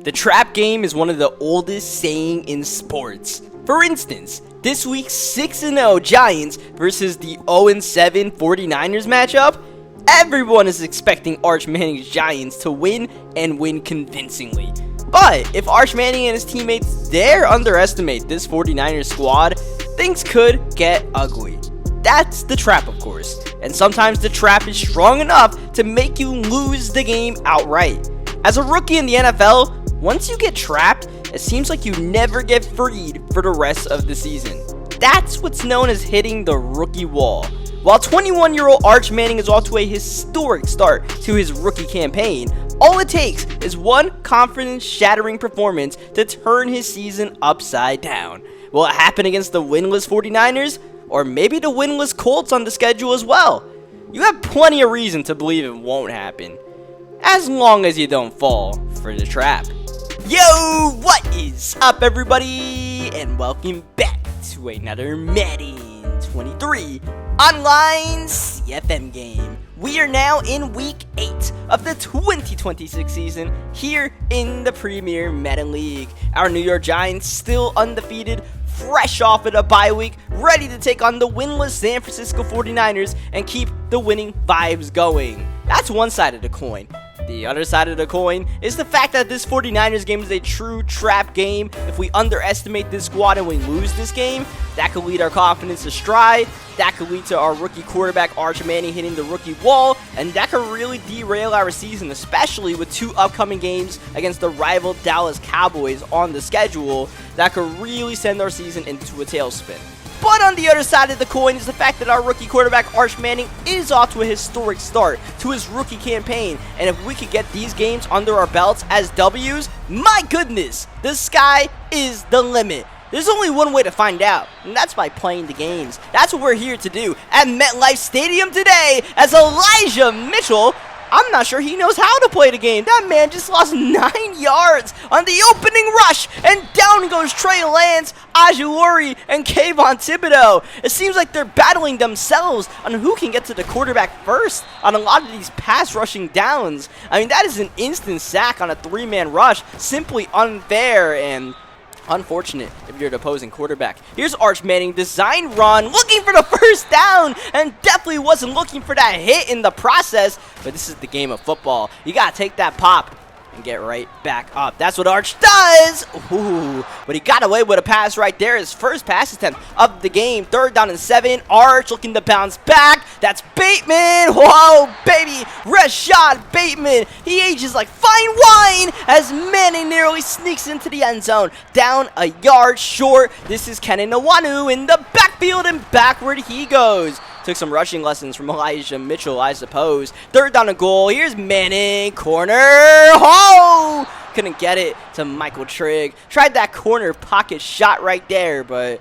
The trap game is one of the oldest saying in sports. For instance, this week's 6-0 Giants versus the 0-7 49ers matchup, everyone is expecting Arch Manning's Giants to win and win convincingly. But if Arch Manning and his teammates dare underestimate this 49ers squad, things could get ugly. That's the trap, of course, and sometimes the trap is strong enough to make you lose the game outright. As a rookie in the NFL, once you get trapped, it seems like you never get freed for the rest of the season. That's what's known as hitting the rookie wall. While 21-year-old Arch Manning is off to a historic start to his rookie campaign, all it takes is one confidence-shattering performance to turn his season upside down. Will it happen against the winless 49ers? Or maybe the winless Colts on the schedule as well? You have plenty of reason to believe it won't happen, as long as you don't fall for the trap. Yo, what is up, everybody, and welcome back to another Madden 23 online CFM game. We are now in week 8 of the 2026 season here in the Premier Madden League. Our New York Giants still undefeated, fresh off of a bye week, ready to take on the winless San Francisco 49ers and keep the winning vibes going. That's one side of the coin. The other side of the coin is the fact that this 49ers game is a true trap game. If we underestimate this squad and we lose this game, that could lead our confidence astray. That could lead to our rookie quarterback Arch Manning hitting the rookie wall, and that could really derail our season, especially with 2 upcoming games against the rival Dallas Cowboys on the schedule. That could really send our season into a tailspin. But on the other side of the coin is the fact that our rookie quarterback Arch Manning is off to a historic start to his rookie campaign, and if we could get these games under our belts as W's, my goodness, the sky is the limit. There's only one way to find out, and that's by playing the games. That's what we're here to do at MetLife Stadium today as Elijah Mitchell, I'm not sure he knows how to play the game. That man just lost 9 yards on the opening rush, and down goes Trey Lance, Ajuori, and Kayvon Thibodeau. It seems like they're battling themselves on who can get to the quarterback first on a lot of these pass rushing downs. I mean, that is an instant sack on a 3-man rush. Simply unfair and unfortunate if you're the opposing quarterback. Here's Arch Manning, design run, looking for the first down, and definitely wasn't looking for that hit in the process, but this is the game of football. You gotta take that pop and get right back up. That's what Arch does. Ooh, but he got away with a pass right there. His first pass attempt of the game. 3rd down and 7. Arch looking to bounce back. That's Bateman. Whoa, baby. Rashad Bateman. He ages like fine wine as Manning nearly sneaks into the end zone. Down a yard short. This is Kenan Nwanu in the backfield, and backward he goes. Took some rushing lessons from Elijah Mitchell, I suppose. 3rd down and goal. Here's Manning. Corner. Oh! Couldn't get it to Michael Trigg. Tried that corner pocket shot right there, but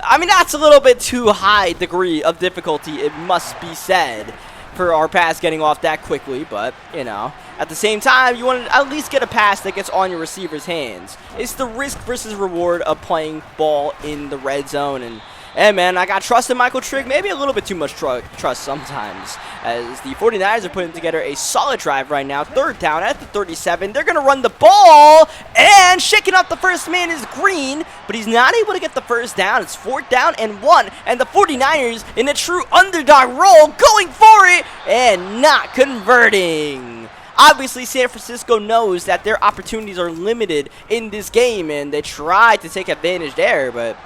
I mean, that's a little bit too high degree of difficulty, it must be said, for our pass getting off that quickly. But, you know, at the same time, you want to at least get a pass that gets on your receiver's hands. It's the risk versus reward of playing ball in the red zone. And hey, man, I got trust in Michael Trigg, maybe a little bit too much trust sometimes, as the 49ers are putting together a solid drive right now. 3rd down at the 37. They're going to run the ball, and shaking up the first man is Green, but he's not able to get the first down. It's 4th down and 1, and the 49ers in a true underdog role, going for it and not converting. Obviously, San Francisco knows that their opportunities are limited in this game, and they try to take advantage there, but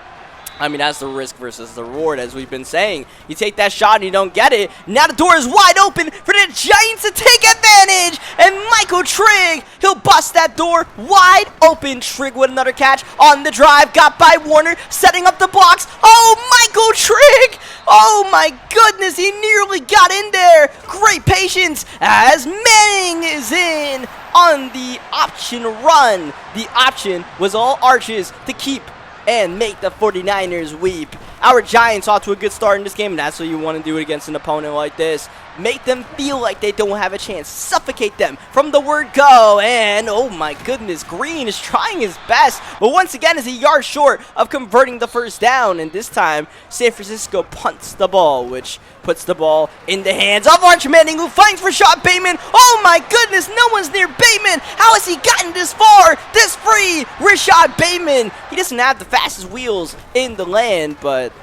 I mean, that's the risk versus the reward, as we've been saying. You take that shot and you don't get it. Now the door is wide open for the Giants to take advantage. And Michael Trigg, he'll bust that door wide open. Trigg with another catch on the drive. Got by Warner, setting up the blocks. Oh, Michael Trigg! Oh, my goodness, he nearly got in there. Great patience as Manning is in on the option run. The option was all Arches to keep and make the 49ers weep. Our Giants off to a good start in this game, and that's what you want to do against an opponent like this. make them feel like they don't have a chance, suffocate them from the word go. And oh my goodness, Green is trying his best, but once again is a yard short of converting the first down. And this time San Francisco punts the ball, which puts the ball in the hands of Arch Manning, who finds Rashad Bateman. Oh my goodness, no one's near Bateman. How has he gotten this far, this free? Rashad Bateman, he doesn't have the fastest wheels in the land, but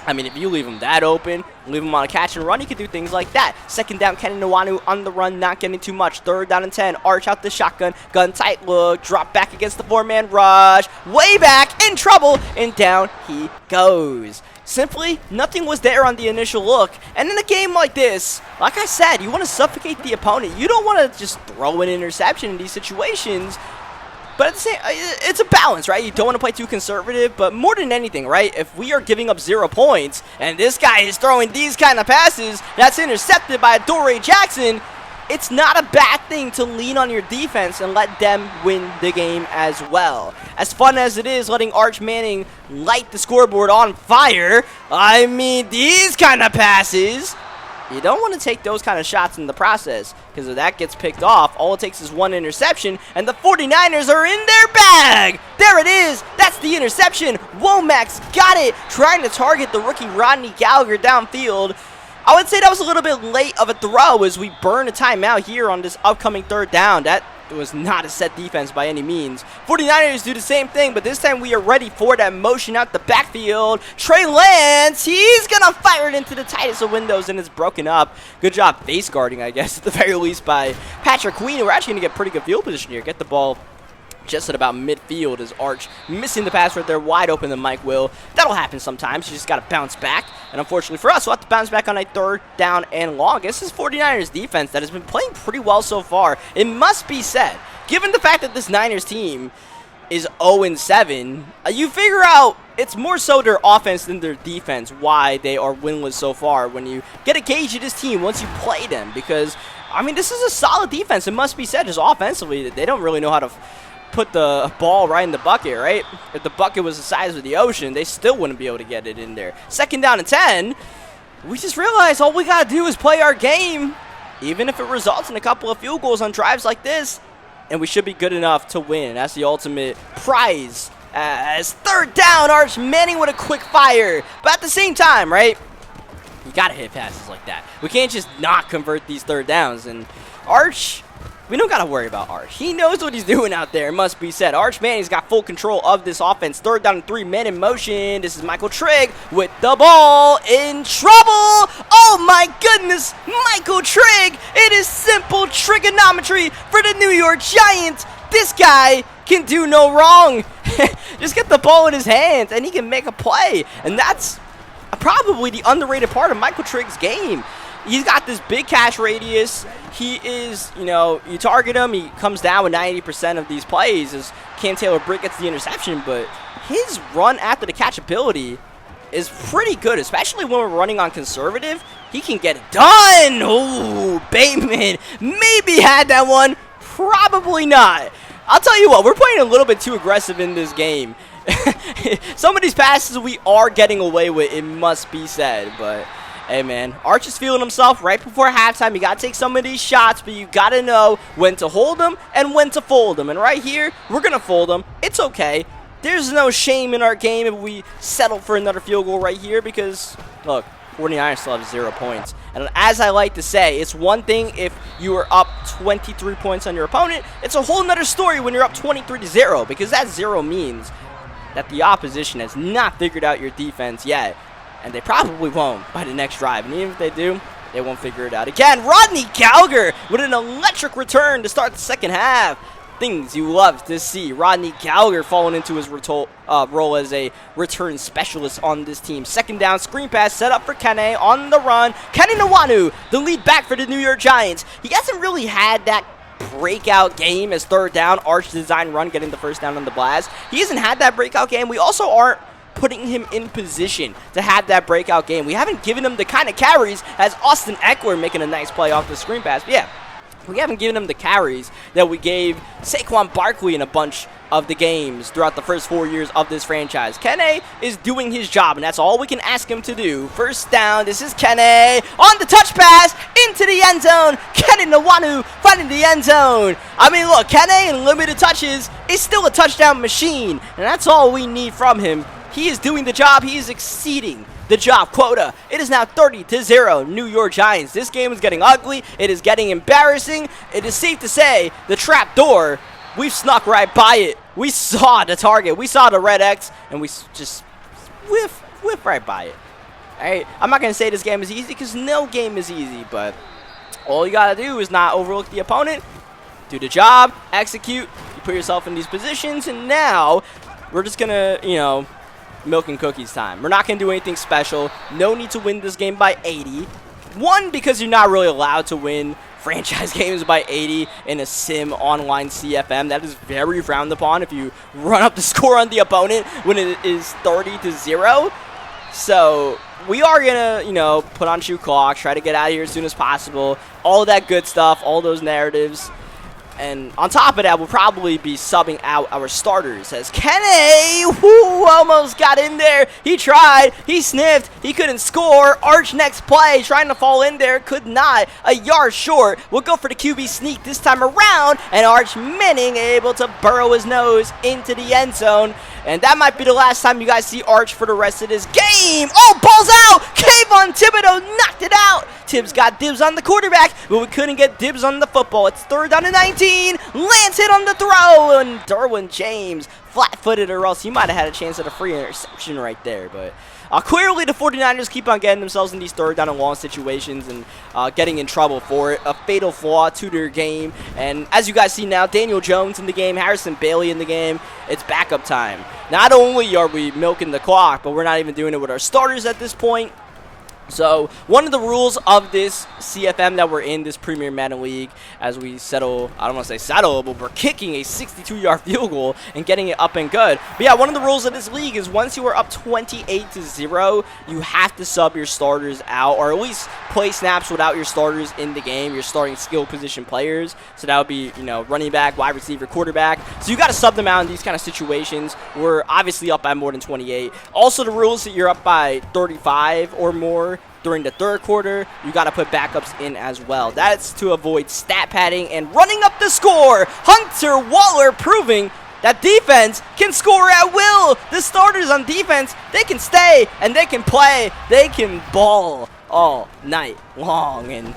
I mean, if you leave him that open, leave him on a catch and run, he can do things like that. Second down, Kenny Nwanu on the run, not getting too much. Third down and 10, Arch out the shotgun, gun tight look, drop back against the four-man rush, way back, in trouble, and down he goes. Simply, nothing was there on the initial look. And in a game like this, like I said, you want to suffocate the opponent. You don't want to just throw an interception in these situations. But at the same, it's a balance, right? You don't want to play too conservative, but more than anything, right? If we are giving up 0 points, and this guy is throwing these kind of passes that's intercepted by Adoree Jackson, it's not a bad thing to lean on your defense and let them win the game as well. As fun as it is letting Arch Manning light the scoreboard on fire, I mean, these kind of passes, you don't want to take those kind of shots in the process, because if that gets picked off, all it takes is one interception, and the 49ers are in their bag. There it is. That's the interception. Womack's got it, trying to target the rookie Rodney Gallagher downfield. I would say that was a little bit late of a throw as we burn a timeout here on this upcoming third down. That was not a set defense by any means. 49ers do the same thing, but this time we are ready for that motion out the backfield. Trey Lance, he's going to fire it into the tightest of windows, and it's broken up. Good job face guarding, I guess, at the very least by Patrick Queen. We're actually going to get pretty good field position here. Get the ball just at about midfield as Arch missing the pass right there, wide open to Mike Will. That'll happen sometimes. You just got to bounce back. And unfortunately for us, we'll have to bounce back on a third down and long. This is 49ers defense that has been playing pretty well so far. It must be said, given the fact that this Niners team is 0-7, you figure out it's more so their offense than their defense why they are winless so far when you get a gauge of this team once you play them. Because, I mean, this is a solid defense. It must be said, just offensively, they don't really know how to put the ball right in the bucket, right? If the bucket was the size of the ocean, they still wouldn't be able to get it in there. Second down and 10. We just realized all we got to do is play our game, even if it results in a couple of field goals on drives like this, and we should be good enough to win. That's the ultimate prize. As third down, Arch Manning with a quick fire. But at the same time, right, you got to hit passes like that. We can't just not convert these third downs. And Arch, we don't got to worry about Arch. He knows what he's doing out there, it must be said. Arch Manning's got full control of this offense. Third down and 3, men in motion. This is Michael Trigg with the ball, in trouble. Oh my goodness, Michael Trigg. It is simple trigonometry for the New York Giants. This guy can do no wrong. Just get the ball in his hands and he can make a play. And that's probably the underrated part of Michael Trigg's game. He's got this big catch radius. He is, you know, you target him, he comes down with 90% of these plays as Cam Taylor-Britt gets the interception, but his run after the catch ability is pretty good, especially when we're running on conservative. He can get it done. Oh, Bateman maybe had that one. Probably not. I'll tell you what, we're playing a little bit too aggressive in this game. Some of these passes we are getting away with, it must be said, but hey, man, Arch is feeling himself right before halftime. You got to take some of these shots, but you got to know when to hold them and when to fold them. And right here, we're going to fold them. It's okay. There's no shame in our game if we settle for another field goal right here because, look, 49ers still have 0 points. And as I like to say, it's one thing if you are up 23 points on your opponent. It's a whole nother story when you're up 23-0 because that 0 means that the opposition has not figured out your defense yet. And they probably won't by the next drive. And even if they do, they won't figure it out. Again, Rodney Gallagher with an electric return to start the second half. Things you love to see. Rodney Gallagher falling into his role as a return specialist on this team. Second down, screen pass set up for Kenny on the run. Kenny Nwanu, the lead back for the New York Giants. He hasn't really had that breakout game as third down. Arch design run getting the first down on the blast. He hasn't had that breakout game. We also aren't putting him in position to have that breakout game. We haven't given him the kind of carries as Austin Eckler making a nice play off the screen pass. But yeah, we haven't given him the carries that we gave Saquon Barkley and a bunch of the games throughout the first 4 years of this franchise. Kene is doing his job, and that's all we can ask him to do. First down, this is Kene on the touch pass into the end zone. Kene Nwanu finding the end zone. I mean, look, Kene in limited touches is still a touchdown machine, and that's all we need from him. He is doing the job. He is exceeding the job quota. It is now 30-0 New York Giants. This game is getting ugly. It is getting embarrassing. It is safe to say the trap door, we've snuck right by it. We saw the target. We saw the red X, and we just whiff right by it. All right, I'm not going to say this game is easy because no game is easy, but all you got to do is not overlook the opponent, do the job, execute, you put yourself in these positions, and now we're just going to, milk and cookies time. We're not going to do anything special. No need to win this game by 80. One, because you're not really allowed to win franchise games by 80 in a sim online CFM. That is very frowned upon if you run up the score on the opponent when it is 30-0. So we are going to, put on shoot clock, try to get out of here as soon as possible. All that good stuff, all those narratives. And on top of that, we'll probably be subbing out our starters as Kene, who almost got in there. He tried, he sniffed, he couldn't score. Arch next play, trying to fall in there, could not. A yard short. We'll go for the QB sneak this time around, and Arch Manning able to burrow his nose into the end zone. And that might be the last time you guys see Arch for the rest of this game. Oh, ball's out! Kayvon Thibodeau knocked it out. Tibbs got dibs on the quarterback, but we couldn't get dibs on the football. It's 3rd down and 19. Lance hit on the throw, and Derwin James flat-footed, or else he might have had a chance at a free interception right there. But clearly the 49ers keep on getting themselves in these 3rd down and long situations and getting in trouble for it. A fatal flaw to their game. And as you guys see now, Daniel Jones in the game, Harrison Bailey in the game. It's backup time. Not only are we milking the clock, but we're not even doing it with our starters at this point. So, one of the rules of this CFM that we're in, this Premier Madden League, as we settle, I don't want to say settle, but we're kicking a 62-yard field goal and getting it up and good. But yeah, one of the rules of this league is once you are up 28-0, you have to sub your starters out, or at least play snaps without your starters in the game, your starting skill position players. So that would be, running back, wide receiver, quarterback. So you got to sub them out in these kind of situations. We're obviously up by more than 28. Also, the rules that you're up by 35 or more during the 3rd quarter, you got to put backups in as well. That's to avoid stat padding and running up the score. Hunter Waller proving that defense can score at will. The starters on defense, they can stay and they can play. They can ball all night long. And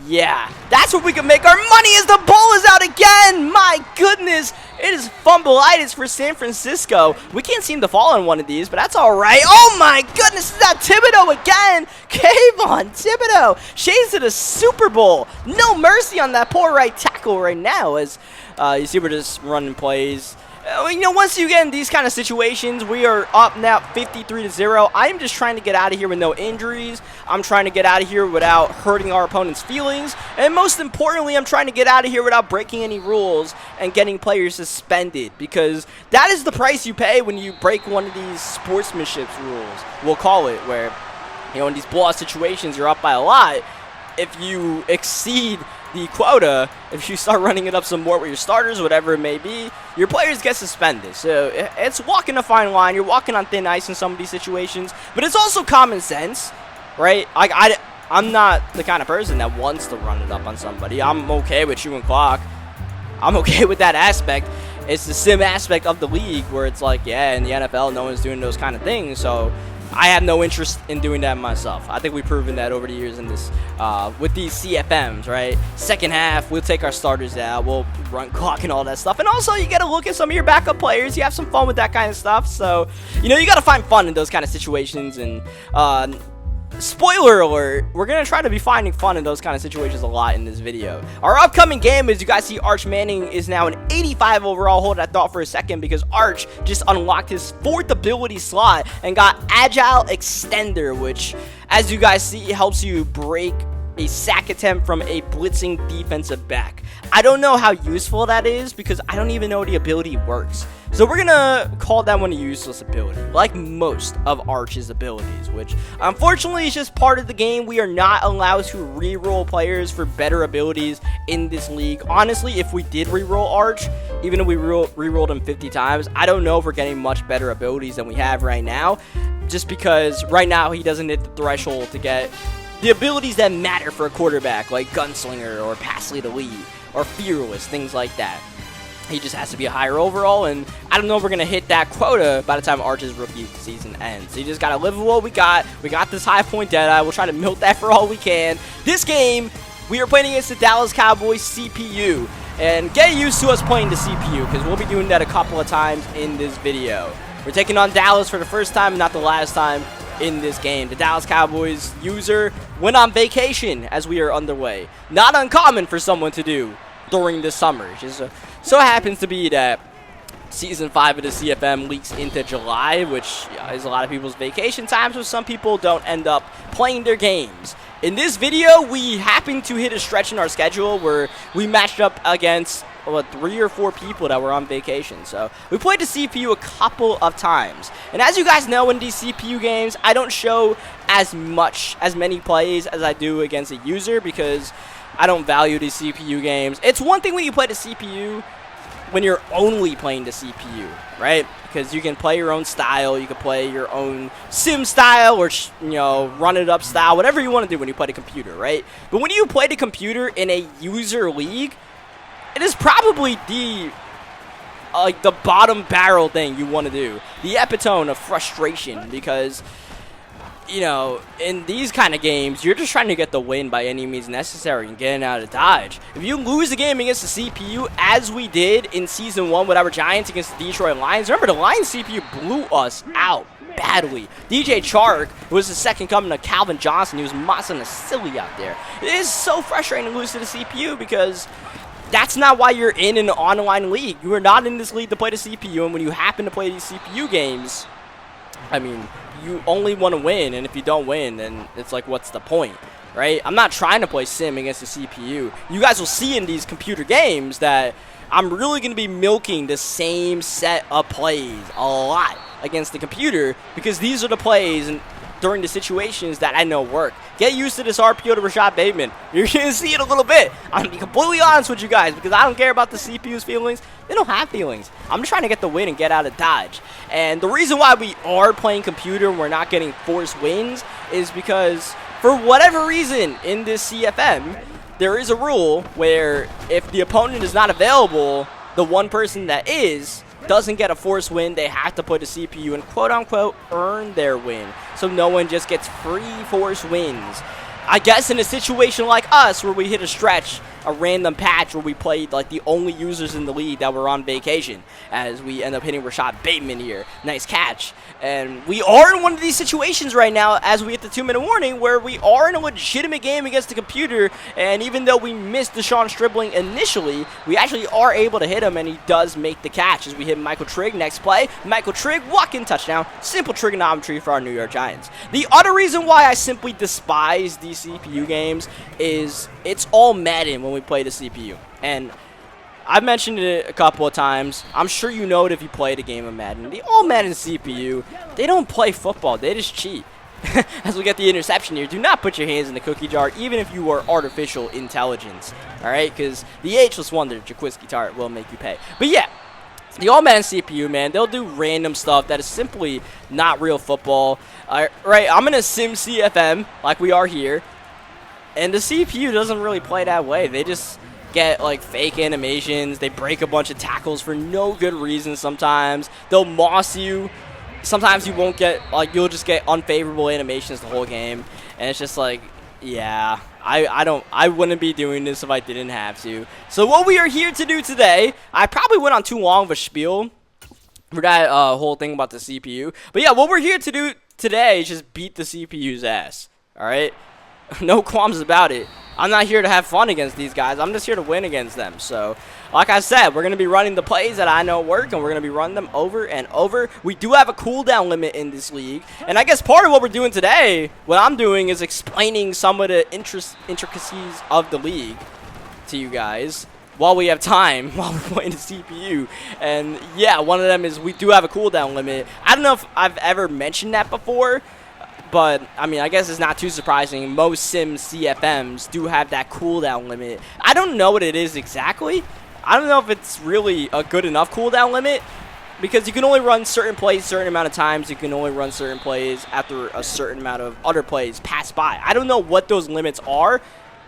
yeah, that's where we can make our money as the ball is out again. My goodness, it is fumbleitis for San Francisco. We can't seem to fall on one of these, but that's all right. Oh my goodness, is that Thibodeau again? Kayvon Thibodeau shades to the Super Bowl. No mercy on that poor right tackle right now as you see we're just running plays. Once you get in these kind of situations, we are up now 53-0. I'm just trying to get out of here with no injuries. I'm trying to get out of here without hurting our opponent's feelings. And most importantly, I'm trying to get out of here without breaking any rules and getting players suspended. Because that is the price you pay when you break one of these sportsmanship rules, we'll call it, where, in these blowout situations, you're up by a lot. If you exceed the quota, if you start running it up some more with your starters, whatever it may be, your players get suspended. So it's walking a fine line. You're walking on thin ice in some of these situations, but it's also common sense, right? I'm not the kind of person that wants to run it up on somebody. I'm okay with chewing clock. I'm okay with that aspect. It's the sim aspect of the league where it's like, yeah, in the NFL, no one's doing those kind of things, so I have no interest in doing that myself. I think we've proven that over the years in this, with these CFMs, right? Second half, we'll take our starters out. We'll run clock and all that stuff. And also, you got to look at some of your backup players. You have some fun with that kind of stuff. So, you got to find fun in those kind of situations. And spoiler alert, we're going to try to be finding fun in those kind of situations a lot in this video. Our upcoming game, as you guys see, Arch Manning is now an 85 overall. Hold that thought for a second, because Arch just unlocked his 4th ability slot and got Agile Extender, which, as you guys see, helps you break a sack attempt from a blitzing defensive back. I don't know how useful that is because I don't even know the ability works. So we're gonna call that one a useless ability, like most of Arch's abilities, which unfortunately is just part of the game. We are not allowed to re-roll players for better abilities in this league. Honestly, if we did re-roll Arch, even if we re-rolled him 50 times, I don't know if we're getting much better abilities than we have right now, just because right now he doesn't hit the threshold to get the abilities that matter for a quarterback, like Gunslinger or Pass Lead Elite or Fearless, things like that. He just has to be a higher overall, and I don't know if we're going to hit that quota by the time Arch's rookie season ends. So you just got to live with what we got. We got this high point Deadeye. We'll try to milk that for all we can. This game, we are playing against the Dallas Cowboys CPU. And get used to us playing the CPU, because we'll be doing that a couple of times in this video. We're taking on Dallas for the first time, not the last time in this game. The Dallas Cowboys user went on vacation as we are underway. Not uncommon for someone to do during the summer. Just so happens to be that Season 5 of the CFM leaks into July, which is a lot of people's vacation times, so some people don't end up playing their games. In this video, we happened to hit a stretch in our schedule where we matched up against 3 or 4 people that were on vacation. So we played the CPU a couple of times. And as you guys know, in these CPU games, I don't show as many plays as I do against a user because I don't value these CPU games. It's one thing when you play the CPU when you're only playing the CPU, right? Because you can play your own style, you can play your own sim style, or run it up style, whatever you want to do when you play the computer, right? But when you play the computer in a user league, it is probably the bottom barrel thing you want to do, the epitome of frustration, because in these kind of games, you're just trying to get the win by any means necessary and getting out of Dodge. If you lose the game against the CPU, as we did in Season 1 with our Giants against the Detroit Lions, remember the Lions CPU blew us out badly. DJ Chark was the second coming of Calvin Johnson. He was mossing a silly out there. It is so frustrating to lose to the CPU because that's not why you're in an online league. You are not in this league to play the CPU, and when you happen to play these CPU games, I mean, you only want to win, and if you don't win, then it's like, what's the point, right? I'm not trying to play sim against the CPU. You guys will see in these computer games that I'm really going to be milking the same set of plays a lot against the computer because these are the plays and during the situations that I know work. Get used to this RPO to Rashad Bateman. You're going to see it a little bit. I'm going to be completely honest with you guys because I don't care about the CPU's feelings. They don't have feelings. I'm just trying to get the win and get out of Dodge. And the reason why we are playing computer and we're not getting forced wins is because for whatever reason in this CFM, there is a rule where if the opponent is not available, the one person that is doesn't get a forced win. They have to put the CPU and quote-unquote earn their win. So no one just gets free forced wins. I guess in a situation like us where we hit a stretch, a random patch where we played like the only users in the league that were on vacation, as we end up hitting Rashad Bateman here. Nice catch. And we are in one of these situations right now as we hit the 2-minute warning where we are in a legitimate game against the computer, and even though we missed Deshaun Stribling initially, we actually are able to hit him, and he does make the catch as we hit Michael Trigg. Next play, Michael Trigg, walk-in touchdown. Simple trigonometry for our New York Giants. The other reason why I simply despise these CPU games is it's all Madden when we play the CPU. And I've mentioned it a couple of times. I'm sure you know it if you played a game of Madden. The all Madden CPU, they don't play football. They just cheat. As we get the interception here, do not put your hands in the cookie jar, even if you are artificial intelligence. All right? Because the ageless wonder, Jaquiski Tart, will make you pay. But yeah, the all Madden CPU, man, they'll do random stuff that is simply not real football. Right? I'm in a sim CFM like we are here. And the CPU doesn't really play that way. They just get like fake animations. They break a bunch of tackles for no good reason sometimes. They'll moss you. Sometimes you won't get, like, you'll just get unfavorable animations the whole game. And it's just like, yeah, I wouldn't be doing this if I didn't have to. So what we are here to do today, I probably went on too long of a spiel for that whole thing about the CPU. But yeah, what we're here to do today is just beat the CPU's ass. All right? No qualms about it. I'm not here to have fun against these guys. I'm just here to win against them. So, like I said, we're going to be running the plays that I know work, and we're going to be running them over and over. We do have a cooldown limit in this league, and I guess part of what we're doing today, what I'm doing is explaining some of the intricacies of the league to you guys while we have time, while we're playing the CPU. And yeah, one of them is we do have a cooldown limit. I don't know if I've ever mentioned that before, but, I mean, I guess it's not too surprising. Most sim CFMs do have that cooldown limit. I don't know what it is exactly. I don't know if it's really a good enough cooldown limit, because you can only run certain plays a certain amount of times. You can only run certain plays after a certain amount of other plays pass by. I don't know what those limits are.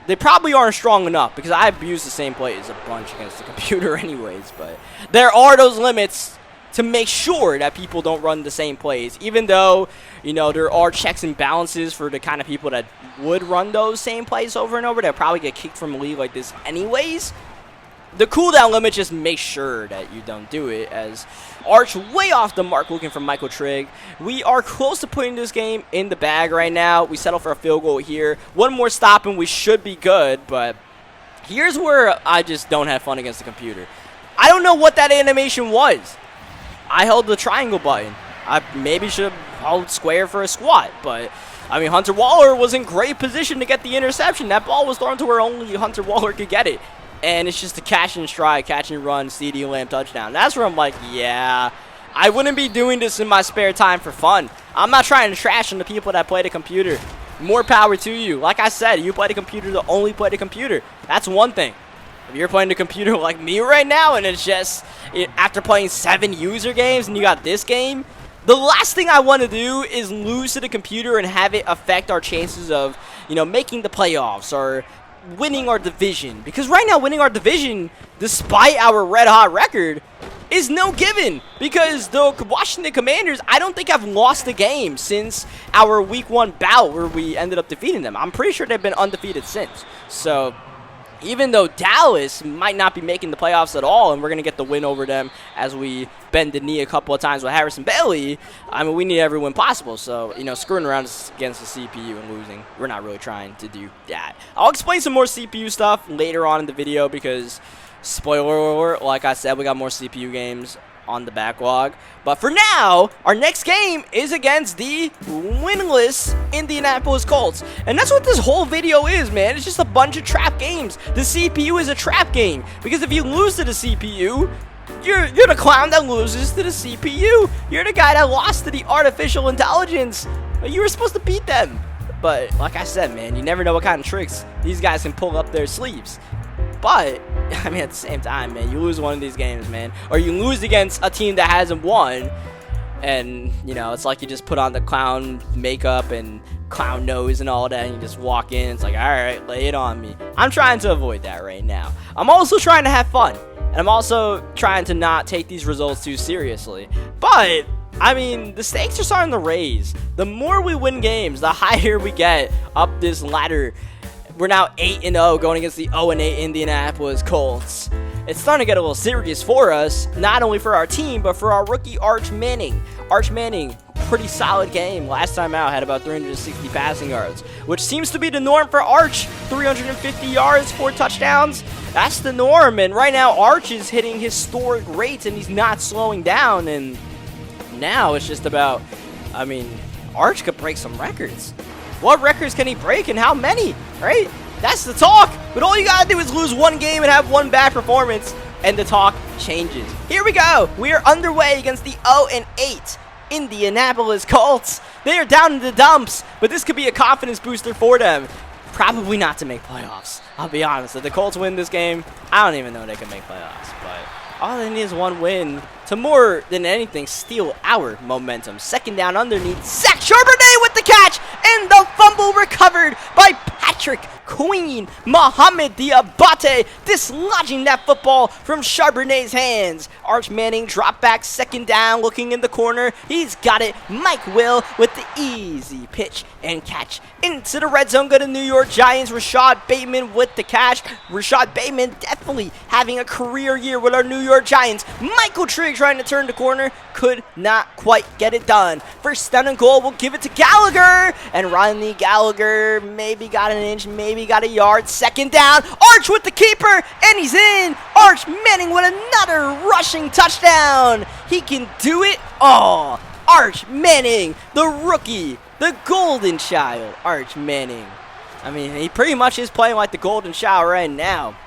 They probably aren't strong enough, because I've used the same plays a bunch against the computer anyways. But there are those limits to make sure that people don't run the same plays, even though, you know, there are checks and balances for the kind of people that would run those same plays over and over. They'll probably get kicked from a league like this anyways. The cooldown limit just makes sure that you don't do it, as Arch way off the mark looking for Michael Trigg. We are close to putting this game in the bag right now. We settle for a field goal here. One more stop and we should be good, but here's where I just don't have fun against the computer. I don't know what that animation was. I held the triangle button. I maybe should have held square for a squat, but I mean, Hunter Waller was in great position to get the interception. That ball was thrown to where only Hunter Waller could get it. And it's just a catch and stride, catch and run, CeeDee Lamb touchdown. That's where I'm like, yeah, I wouldn't be doing this in my spare time for fun. I'm not trying to trash on the people that play the computer. More power to you. Like I said, you play the computer to only play the computer. That's one thing. If you're playing the computer like me right now, and it's just, after playing 7 user games and you got this game, the last thing I want to do is lose to the computer and have it affect our chances of, you know, making the playoffs or winning our division. Because right now, winning our division, despite our red-hot record, is no given. Because the Washington Commanders, I don't think have lost a game since our Week 1 bout where we ended up defeating them. I'm pretty sure they've been undefeated since. So even though Dallas might not be making the playoffs at all, and we're going to get the win over them as we bend the knee a couple of times with Harrison Bailey, I mean, we need every win possible. So, you know, screwing around against the CPU and losing, we're not really trying to do that. I'll explain some more CPU stuff later on in the video because, spoiler alert, like I said, we got more CPU games on the backlog. But for now, our next game is against the winless Indianapolis Colts. And that's what this whole video is, man. It's just a bunch of trap games. The CPU is a trap game. Because if you lose to the CPU, you're the clown that loses to the CPU. You're the guy that lost to the artificial intelligence. You were supposed to beat them. But like I said, man, you never know what kind of tricks these guys can pull up their sleeves. But, I mean, at the same time, man, you lose one of these games, man. Or you lose against a team that hasn't won. And, you know, it's like you just put on the clown makeup and clown nose and all that. And you just walk in. It's like, all right, lay it on me. I'm trying to avoid that right now. I'm also trying to have fun. And I'm also trying to not take these results too seriously. But, I mean, the stakes are starting to raise. The more we win games, the higher we get up this ladder. We're now 8-0 going against the 0-8 Indianapolis Colts. It's starting to get a little serious for us, not only for our team, but for our rookie Arch Manning. Arch Manning, pretty solid game. Last time out, had about 360 passing yards, which seems to be the norm for Arch. 350 yards, 4 touchdowns. That's the norm, and right now Arch is hitting historic rates, and he's not slowing down, and now it's just about, I mean, Arch could break some records. What records can he break and how many, right? That's the talk. But all you gotta do is lose one game and have one bad performance, and the talk changes. Here we go. We are underway against the 0-8 Indianapolis Colts. They are down in the dumps, but this could be a confidence booster for them. Probably not to make playoffs. I'll be honest. If the Colts win this game, I don't even know they can make playoffs. But all they need is one win to more than anything steal our momentum. Second down underneath. Zach Charbonnet with the catch and the fumble recovered by Patrick Queen Mohamed Diabate dislodging that football from Charbonnet's hands. Arch Manning drop back, second down, looking in the corner. He's got it. Mike Will with the easy pitch and catch into the red zone. Go to New York Giants. Rashad Bateman with the catch. Rashad Bateman definitely having a career year with our New York Giants. Michael Trigg trying to turn the corner. Could not quite get it done. First down and goal. We'll give it to Gallagher. And Rodney Gallagher maybe got an inch, maybe got a yard. Second down. Arch with the keeper. And he's in. Arch Manning with another rushing touchdown. He can do it all. Arch Manning, the rookie, the golden child, Arch Manning. I mean, he pretty much is playing like the golden child right now.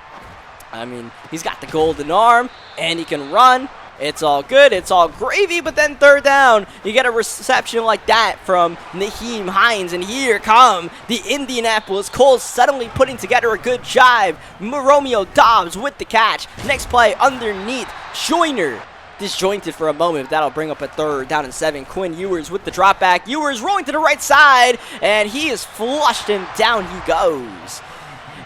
I mean, he's got the golden arm, and he can run. It's all good. It's all gravy, but then third down, you get a reception like that from Nyheim Hines, and here come the Indianapolis Colts suddenly putting together a good jive. Romeo Dobbs with the catch. Next play underneath, Joyner. Disjointed for a moment, but that'll bring up a third down and 7. Quinn Ewers with the drop back. Ewers rolling to the right side, and he is flushed, and down he goes.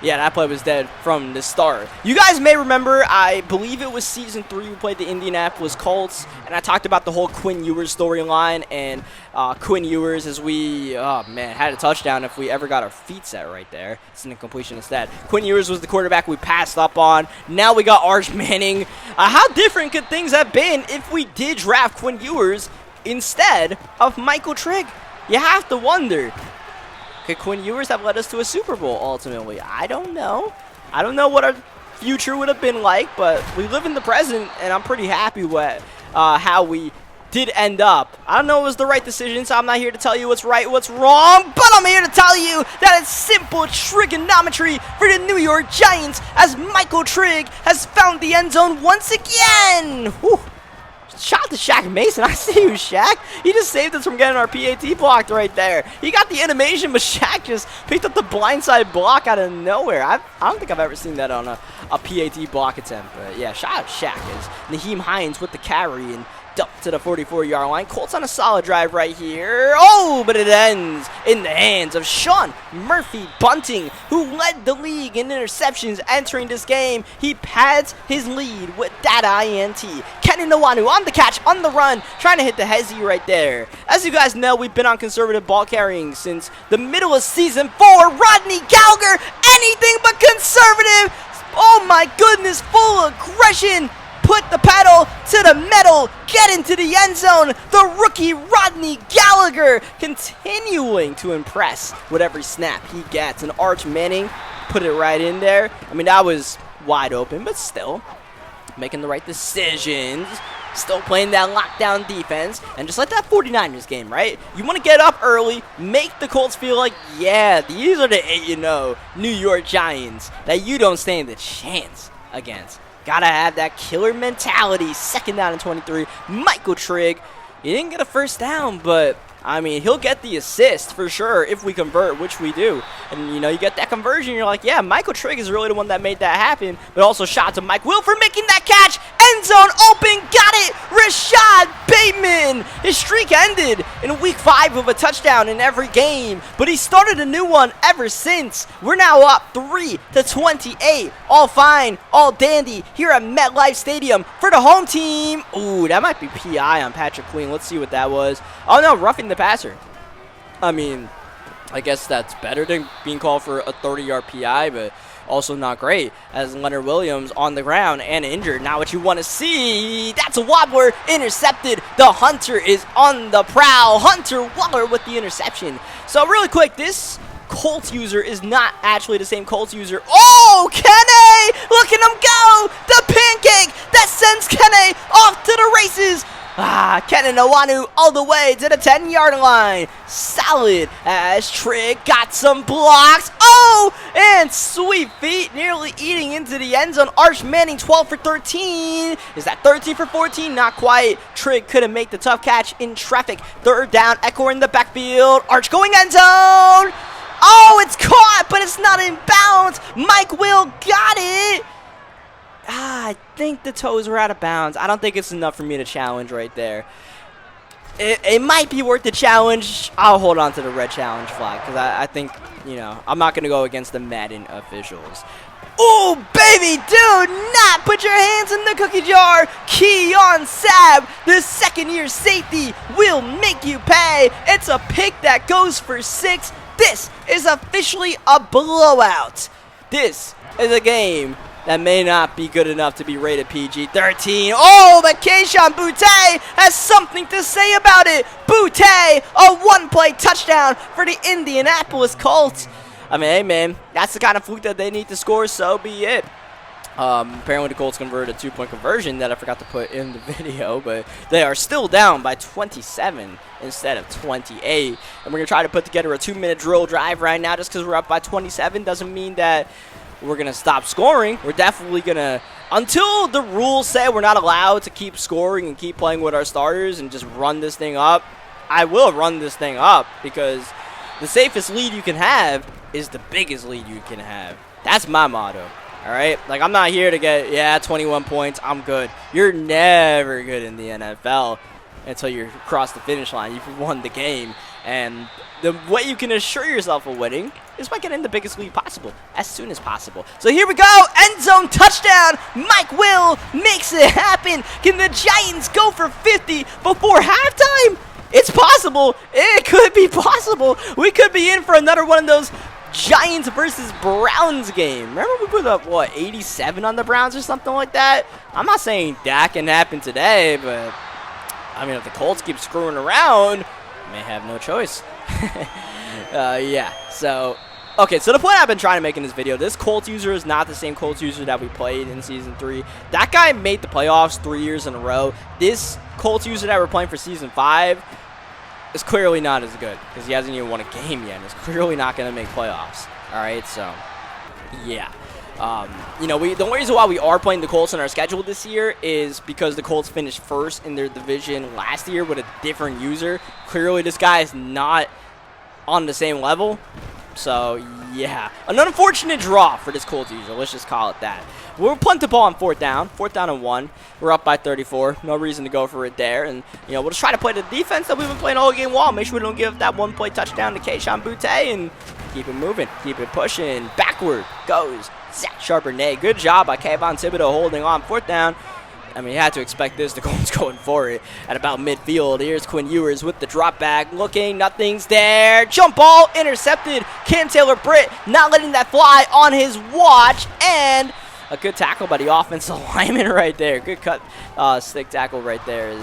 Yeah, that play was dead from the start. You guys may remember, I believe it was Season 3, we played the Indianapolis Colts, and I talked about the whole Quinn Ewers storyline, and Quinn Ewers, as we, oh man, had a touchdown if we ever got our feet set right there. It's an incompletion instead. Quinn Ewers was the quarterback we passed up on. Now we got Arch Manning. How different could things have been if we did draft Quinn Ewers instead of Michael Trigg? You have to wonder. Could Quinn Ewers have led us to a Super Bowl ultimately? I don't know. I don't know what our future would have been like, but we live in the present, and I'm pretty happy with how we did end up. I don't know if it was the right decision, so I'm not here to tell you what's right, what's wrong, but I'm here to tell you that it's simple trigonometry for the New York Giants as Michael Trigg has found the end zone once again. Whew. Shout out to Shaq Mason. I see you, Shaq. He just saved us from getting our PAT blocked right there. He got the animation, but Shaq just picked up the blindside block out of nowhere. I don't think I've ever seen that on a PAT block attempt. But yeah, shout out Shaq. As Nyheim Hines with the carry and dumped to the 44-yard line. Colts on a solid drive right here. Oh, but it ends in the hands of Sean Murphy Bunting, who led the league in interceptions entering this game. He pads his lead with that INT. Kenny Nwanu on the catch, on the run, trying to hit the hezzy right there. As you guys know, we've been on conservative ball carrying since the middle of season 4. Rodney Gallagher, anything but conservative. Oh my goodness, full aggression. Put the pedal to the metal, get into the end zone. The rookie Rodney Gallagher continuing to impress with every snap he gets. And Arch Manning put it right in there. I mean, that was wide open, but still making the right decisions. Still playing that lockdown defense. And just like that 49ers game, right? You want to get up early, make the Colts feel like, yeah, these are the 8-0 New York Giants that you don't stand a chance against. Gotta have that killer mentality. Second down and 23. Michael Trigg. He didn't get a first down, but I mean, he'll get the assist for sure if we convert, which we do. And, you know, you get that conversion, you're like, yeah, Michael Trigg is really the one that made that happen. But also shout out to Mike Will for making that catch. End zone open, got it. Rashad Bateman. His streak ended in week 5 with a touchdown in every game. But he started a new one ever since. We're now up 3-28. All fine, all dandy here at MetLife Stadium for the home team. Ooh, that might be PI on Patrick Queen. Let's see what that was. Oh, no, roughing the passer. I mean, I guess that's better than being called for a 30-yard PI, but also not great as Leonard Williams on the ground and injured. Not what you want to see. That's a wobbler, intercepted. The Hunter is on the prowl. Hunter Waller with the interception. So really quick, this Colts user is not actually the same Colts user. Oh, Kenny! Look at him go! The pancake that sends Kenny off to the races. Kenny Nwanu all the way to the 10-yard line. Solid as Trigg got some blocks. Oh, and sweet feet nearly eating into the end zone. Arch Manning 12 for 13. Is that 13 for 14? Not quite. Trigg couldn't make the tough catch in traffic. Third down, Echo in the backfield. Arch going end zone. Oh, it's caught, but it's not in bounds. Mike Will got it. I think the toes were out of bounds. I don't think it's enough for me to challenge right there. it might be worth the challenge. I'll hold on to the red challenge flag because I think, you know, I'm not going to go against the Madden officials. Oh, baby, do not put your hands in the cookie jar. Keon Sabb, the second-year safety, will make you pay. It's a pick that goes for 6. This is officially a blowout. This is a game that may not be good enough to be rated PG-13. Oh, but Kayshon Boutte has something to say about it. Boutte, a one-play touchdown for the Indianapolis Colts. I mean, hey, man, that's the kind of fluke that they need to score, so be it. Apparently, the Colts converted a 2-point conversion that I forgot to put in the video, but they are still down by 27 instead of 28. And we're going to try to put together a 2-minute drill drive right now. Just because we're up by 27 doesn't mean that we're going to stop scoring. We're definitely going to, until the rules say we're not allowed to keep scoring and keep playing with our starters and just run this thing up, I will run this thing up because the safest lead you can have is the biggest lead you can have. That's my motto. All right? Like, I'm not here to get, 21 points, I'm good. You're never good in the NFL until you cross the finish line. You've won the game. And the way you can assure yourself of winning is by getting the biggest lead possible as soon as possible. So here we go. End zone touchdown. Mike Will makes it happen. Can the Giants go for 50 before halftime? It's possible. It could be possible. We could be in for another one of those Giants versus Browns game. Remember we put up, what, 87 on the Browns or something like that? I'm not saying that can happen today, but, I mean, if the Colts keep screwing around, may have no choice. Yeah, so, okay, so the point I've been trying to make in this video, this Colts user is not the same Colts user that we played in Season 3. That guy made the playoffs 3 years in a row. This Colts user that we're playing for Season 5 is clearly not as good because he hasn't even won a game yet and is clearly not going to make playoffs. All right, so, yeah. You know, the only reason why we are playing the Colts on our schedule this year is because the Colts finished first in their division last year with a different user. Clearly, this guy is not on the same level. So, yeah. An unfortunate draw for this Colts user. Let's just call it that. We'll punt the ball on 4th down. 4th down and 1. We're up by 34. No reason to go for it there. And, you know, we'll just try to play the defense that we've been playing all game long. Make sure we don't give that one-play touchdown to Kayshon Boutte and keep it moving. Keep it pushing. Backward goes Zach Charbonnet. Good job by Kayvon Thibodeau holding on 4th down. I mean, you had to expect this. The Colts going for it at about midfield. Here's Quinn Ewers with the drop back. Looking, nothing's there. Jump ball, intercepted. Cam Taylor-Britt not letting that fly on his watch. And a good tackle by the offensive lineman right there. Good cut, stick tackle right there.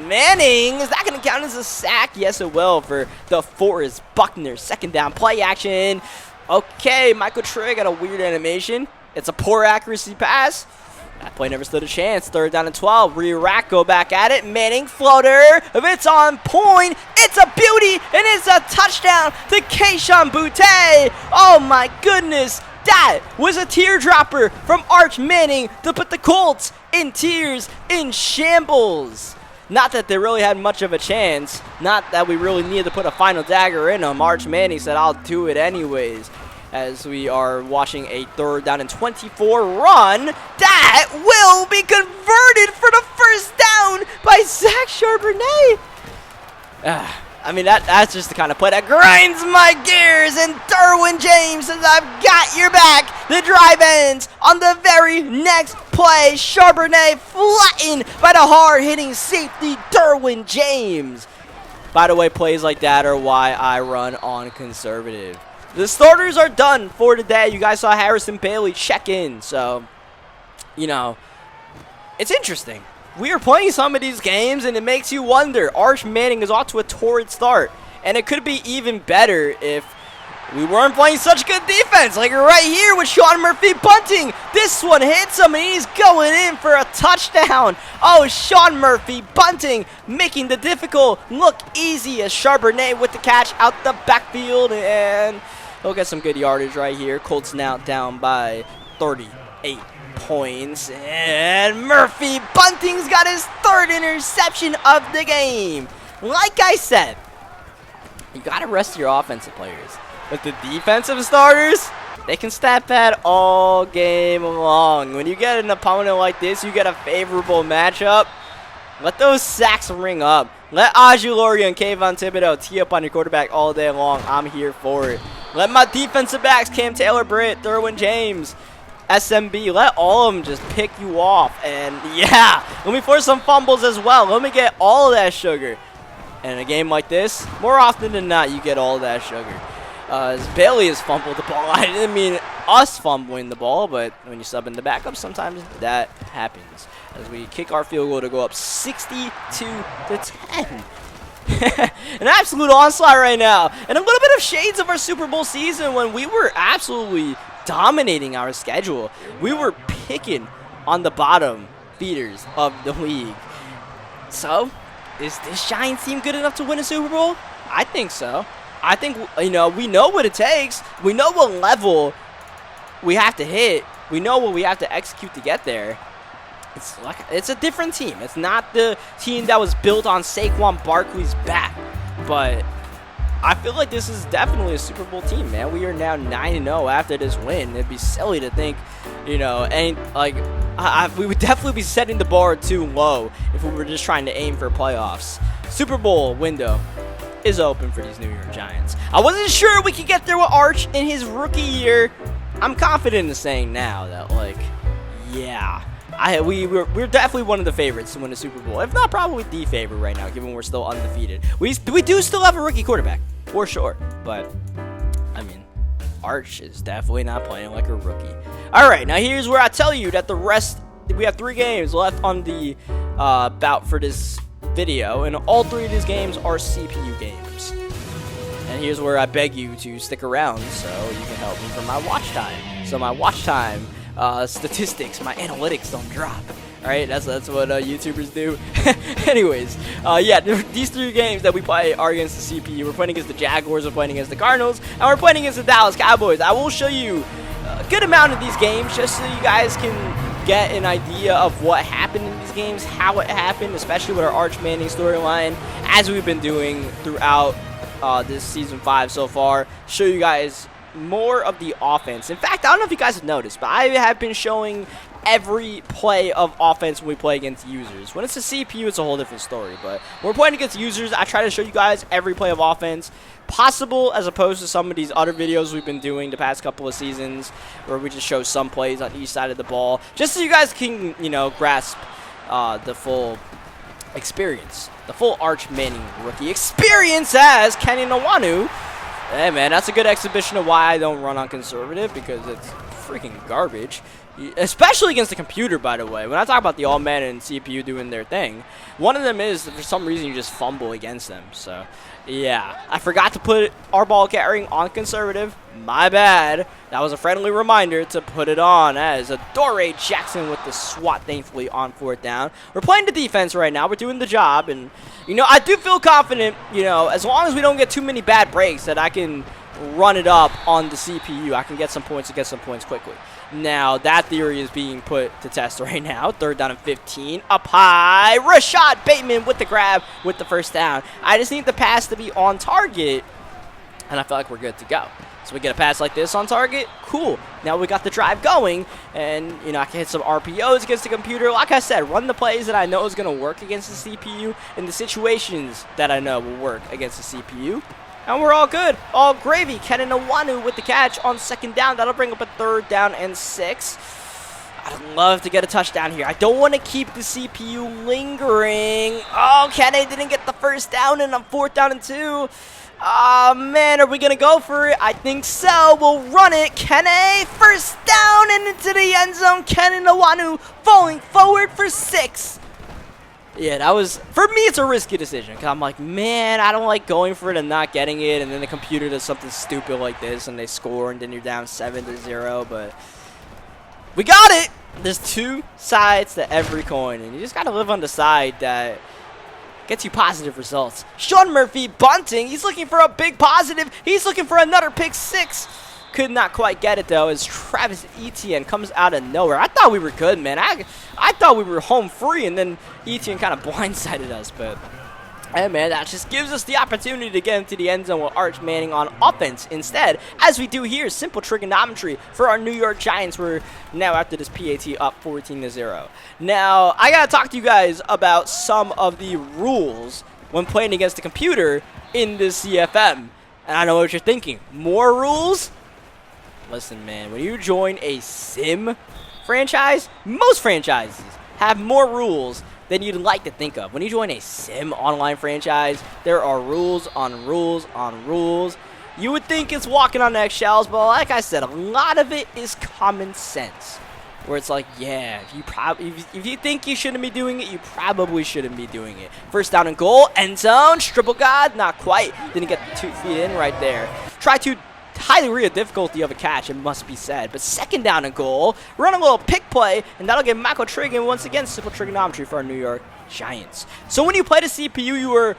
Manning, is that going to count as a sack? Yes, it will for the Forrest Buckner. 2nd down play action. Okay, Michael Trey got a weird animation. It's a poor accuracy pass. That play never stood a chance. 3rd down and 12. Re-rack, go back at it. Manning floater. If it's on point, it's a beauty, and it's a touchdown to Kayshon Boutte. Oh, my goodness. That was a teardropper from Arch Manning to put the Colts in tears, in shambles. Not that they really had much of a chance. Not that we really needed to put a final dagger in them. Arch Manning said, I'll do it anyways. As we are watching a 3rd down and 24 run. That will be converted for the 1st down by Zach Charbonnet. I mean, that's just the kind of play that grinds my gears. And Derwin James says, I've got your back. The drive ends on the very next play. Charbonnet flattened by the hard-hitting safety, Derwin James. By the way, plays like that are why I run on conservative. The starters are done for today. You guys saw Harrison Bailey check in. So, you know, it's interesting. We are playing some of these games, and it makes you wonder. Arch Manning is off to a torrid start. And it could be even better if we weren't playing such good defense. Like right here with Sean Murphy punting. This one hits him, and he's going in for a touchdown. Oh, Sean Murphy bunting, making the difficult look easy as Charbonnet with the catch out the backfield. And he'll get some good yardage right here. Colts now down by 38 points. And Murphy bunting's got his 3rd interception of the game. Like I said, you got to rest your offensive players. But the defensive starters, they can stat pad all game long. When you get an opponent like this, you get a favorable matchup. Let those sacks ring up. Let Aguilar and Kayvon Thibodeau tee up on your quarterback all day long. I'm here for it. Let my defensive backs, Cam Taylor, Britt, Derwin James, SMB, let all of them just pick you off. And yeah, let me force some fumbles as well. Let me get all of that sugar. And in a game like this, more often than not, you get all of that sugar. As Bailey has fumbled the ball. I didn't mean us fumbling the ball, but when you sub in the backup, sometimes that happens. As we kick our field goal to go up 62-10. An absolute onslaught right now. And a little bit of shades of our Super Bowl season when we were absolutely dominating our schedule. We were picking on the bottom feeders of the league. So, is this Giants team good enough to win a Super Bowl? I think so. I think, you know, we know what it takes. We know what level we have to hit. We know what we have to execute to get there. It's a different team. It's not the team that was built on Saquon Barkley's back. But I feel like this is definitely a Super Bowl team, man. We are now 9-0 after this win. It'd be silly to think, you know, we would definitely be setting the bar too low if we were just trying to aim for playoffs. Super Bowl window is open for these New York Giants. I wasn't sure we could get there with Arch in his rookie year. I'm confident in saying now that, like, yeah, we're definitely one of the favorites to win the Super Bowl. If not, probably the favorite right now, given we're still undefeated. We do still have a rookie quarterback, for sure. But, I mean, Arch is definitely not playing like a rookie. All right, now here's where I tell you that we have 3 games left on the bout for this video, and all 3 of these games are CPU games. And here's where I beg you to stick around so you can help me for my watch time. So my watch time statistics, my analytics don't drop. Alright, that's what YouTubers do. Anyways, yeah, these 3 games that we play are against the CPU. We're playing against the Jaguars, we're playing against the Cardinals, and we're playing against the Dallas Cowboys. I will show you a good amount of these games just so you guys can get an idea of what happened in these games, how it happened, especially with our Arch Manning storyline, as we've been doing throughout this season 5 so far. Show you guys more of the offense. In fact, I don't know if you guys have noticed, but I have been showing every play of offense when we play against users. When it's a CPU, it's a whole different story, but when we're playing against users, I try to show you guys every play of offense possible, as opposed to some of these other videos we've been doing the past couple of seasons where we just show some plays on each side of the ball, just so you guys can, you know, grasp the full experience, the full Arch Manning rookie experience as Kenny Nwanu. Hey man, that's a good exhibition of why I don't run on conservative, because it's freaking garbage. Especially against the computer, by the way. When I talk about the all-Madden and CPU doing their thing, one of them is, for some reason, you just fumble against them. So, yeah. I forgot to put our ball carrying on conservative. My bad. That was a friendly reminder to put it on, as Adoree Jackson with the swat, thankfully, on 4th down. We're playing the defense right now. We're doing the job. And, you know, I do feel confident, you know, as long as we don't get too many bad breaks, that I can run it up on the CPU. I can get some points and get some points quickly. Now, that theory is being put to test right now. 3rd down and 15. Up high. Rashad Bateman with the grab with the 1st down. I just need the pass to be on target, and I feel like we're good to go. So we get a pass like this on target. Cool. Now we got the drive going, and, you know, I can hit some RPOs against the computer. Like I said, run the plays that I know is going to work against the CPU in the situations that I know will work against the CPU. And we're all good. All gravy. Kenny Nwanu with the catch on 2nd down. That'll bring up a 3rd down and 6. I'd love to get a touchdown here. I don't want to keep the CPU lingering. Oh, Kenny didn't get the 1st down, and on 4th down and 2. Oh, man, are we going to go for it? I think so. We'll run it. Kenny, 1st down and into the end zone. Kenny Nwanu falling forward for 6. Yeah, that was, for me, it's a risky decision, because I'm like, man, I don't like going for it and not getting it, and then the computer does something stupid like this, and they score, and then you're down 7-0, but we got it! There's 2 sides to every coin, and you just got to live on the side that gets you positive results. Sean Murphy bunting, he's looking for a big positive, he's looking for another pick 6. Could not quite get it, though, as Travis Etienne comes out of nowhere. I thought we were good, man. I thought we were home free, and then Etienne kind of blindsided us. But And man, that just gives us the opportunity to get into the end zone with Arch Manning on offense instead, as we do here. Simple trigonometry for our New York Giants. We're now, after this PAT, up 14-0. Now, I gotta talk to you guys about some of the rules when playing against the computer in this CFM. And I know what you're thinking. More rules? Listen, man, when you join a sim franchise, most franchises have more rules than you'd like to think of. When you join a sim online franchise, there are rules on rules on rules. You would think it's walking on eggshells, but like I said, a lot of it is common sense. Where it's like, yeah, if you think you shouldn't be doing it, you probably shouldn't be doing it. First down and goal, end zone, triple god, not quite. Didn't get the 2 feet in right there. Try to highly rate the difficulty of a catch, it must be said. But second down and goal, run a little pick play, and that'll get Michael Triggin once again. Simple trigonometry for our New York Giants. So when you play the CPU, you were,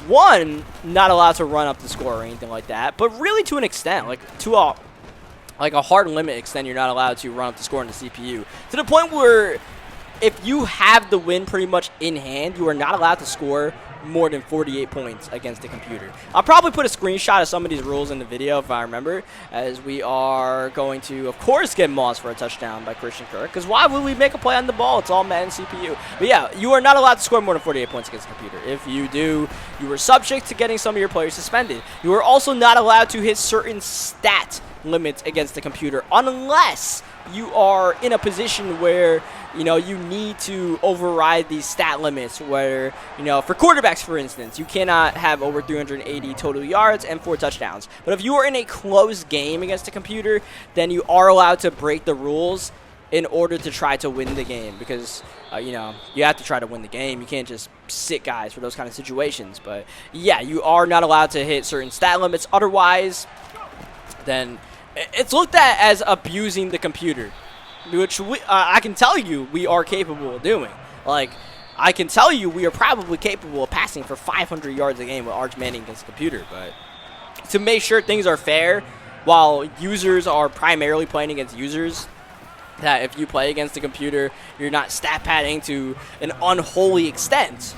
one, not allowed to run up the score or anything like that, but really to an extent, like a hard limit extent, you're not allowed to run up the score in the CPU. To the point where if you have the win pretty much in hand, you are not allowed to score more than 48 points against the computer. I'll probably put a screenshot of some of these rules in the video if I remember, as we are going to, of course, get Moss for a touchdown by Christian Kirk, because why would we make a play on the ball? It's all Madden CPU. But yeah, you are not allowed to score more than 48 points against the computer. If you do, you are subject to getting some of your players suspended. You are also not allowed to hit certain stat limits against the computer unless you are in a position where, you know, you need to override these stat limits where, you know, for quarterbacks, for instance, you cannot have over 380 total yards and 4 touchdowns. But if you are in a close game against the computer, then you are allowed to break the rules in order to try to win the game because, you know, you have to try to win the game. You can't just sit guys for those kind of situations. But, yeah, you are not allowed to hit certain stat limits. Otherwise, then it's looked at as abusing the computer, which I can tell you we are capable of doing. Like, I can tell you we are probably capable of passing for 500 yards a game with Arch Manning against the computer. But to make sure things are fair, while users are primarily playing against users, that if you play against the computer, you're not stat padding to an unholy extent.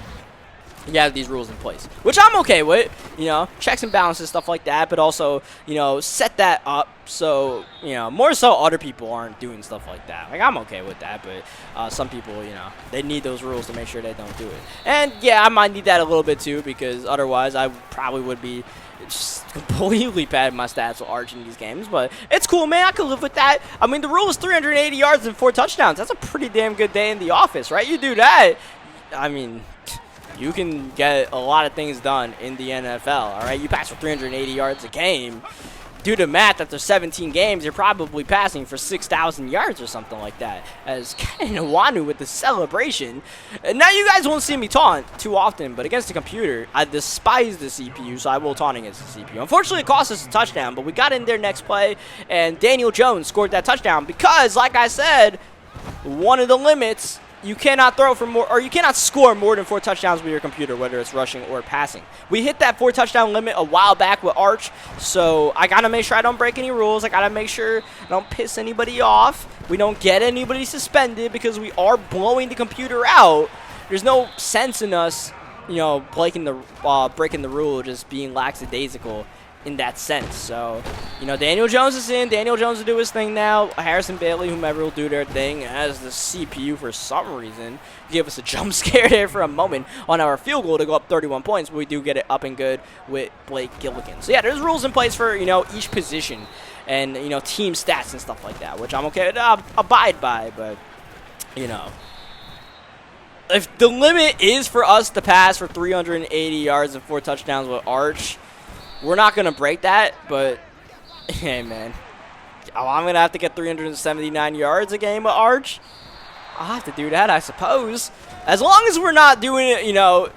You have these rules in place, which I'm okay with, you know, checks and balances, stuff like that, but also, you know, set that up so, you know, more so other people aren't doing stuff like that. Like, I'm okay with that, but some people, you know, they need those rules to make sure they don't do it. And, yeah, I might need that a little bit, too, because otherwise I probably would be just completely padding my stats with Arch in these games, but it's cool, man. I could live with that. I mean, the rule is 380 yards and 4 touchdowns. That's a pretty damn good day in the office, right? You do that, I mean, you can get a lot of things done in the NFL, all right? You pass for 380 yards a game. Do the math, after 17 games, you're probably passing for 6,000 yards or something like that. As Ken Nwanu with the celebration. And now you guys won't see me taunt too often, but against the computer, I despise the CPU, so I will taunt against the CPU. Unfortunately, it cost us a touchdown, but we got in there next play, and Daniel Jones scored that touchdown because, like I said, one of the limits, you cannot throw for more, or you cannot score more than 4 touchdowns with your computer, whether it's rushing or passing. We hit that 4 touchdown limit a while back with Arch, so I gotta make sure I don't break any rules. I gotta make sure I don't piss anybody off. We don't get anybody suspended because we are blowing the computer out. There's no sense in us, you know, breaking the rule, just being lackadaisical in that sense. So, you know, Daniel Jones is in. Daniel Jones will do his thing now. Harrison Bailey, whomever, will do their thing. As the CPU, for some reason, give us a jump scare there for a moment on our field goal to go up 31 points, but we do get it up and good with Blake Gilligan. So, yeah, there's rules in place for, you know, each position and, you know, team stats and stuff like that, which I'm okay to abide by, but, you know, if the limit is for us to pass for 380 yards and 4 touchdowns with Arch, we're not going to break that, but, hey, man, I'm going to have to get 379 yards a game with Arch. I'll have to do that, I suppose. As long as we're not doing it, you know,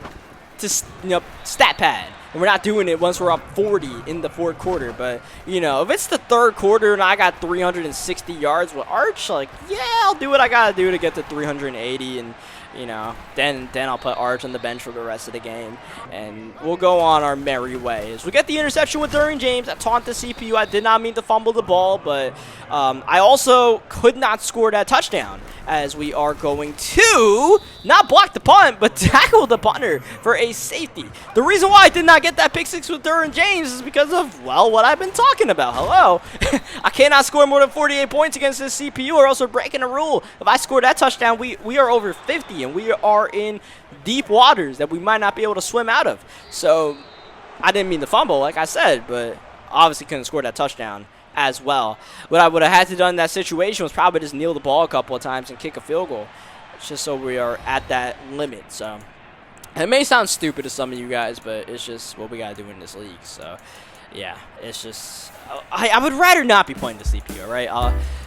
to, you know, stat pad. And we're not doing it once we're up 40 in the 4th quarter. But, you know, if it's the 3rd quarter and I got 360 yards with Arch, like, yeah, I'll do what I got to do to get to 380. And you know, then I'll put Arch on the bench for the rest of the game, and we'll go on our merry ways. We get the interception with Derwin James. I taunt the CPU. I did not mean to fumble the ball, but I also could not score that touchdown, as we are going to not block the punt, but tackle the punter for a safety. The reason why I did not get that pick six with Derwin James is because of, well, what I've been talking about. Hello. I cannot score more than 48 points against this CPU, or else we're breaking a rule. If I score that touchdown, we are over 50, and we are in deep waters that we might not be able to swim out of. So I didn't mean to fumble, like I said, but obviously couldn't score that touchdown as well. What I would have had to do in that situation was probably just kneel the ball a couple of times and kick a field goal, just so we are at that limit. So it may sound stupid to some of you guys, but it's just what we got to do in this league. So yeah, it's just, I would rather not be playing the CPU, all right?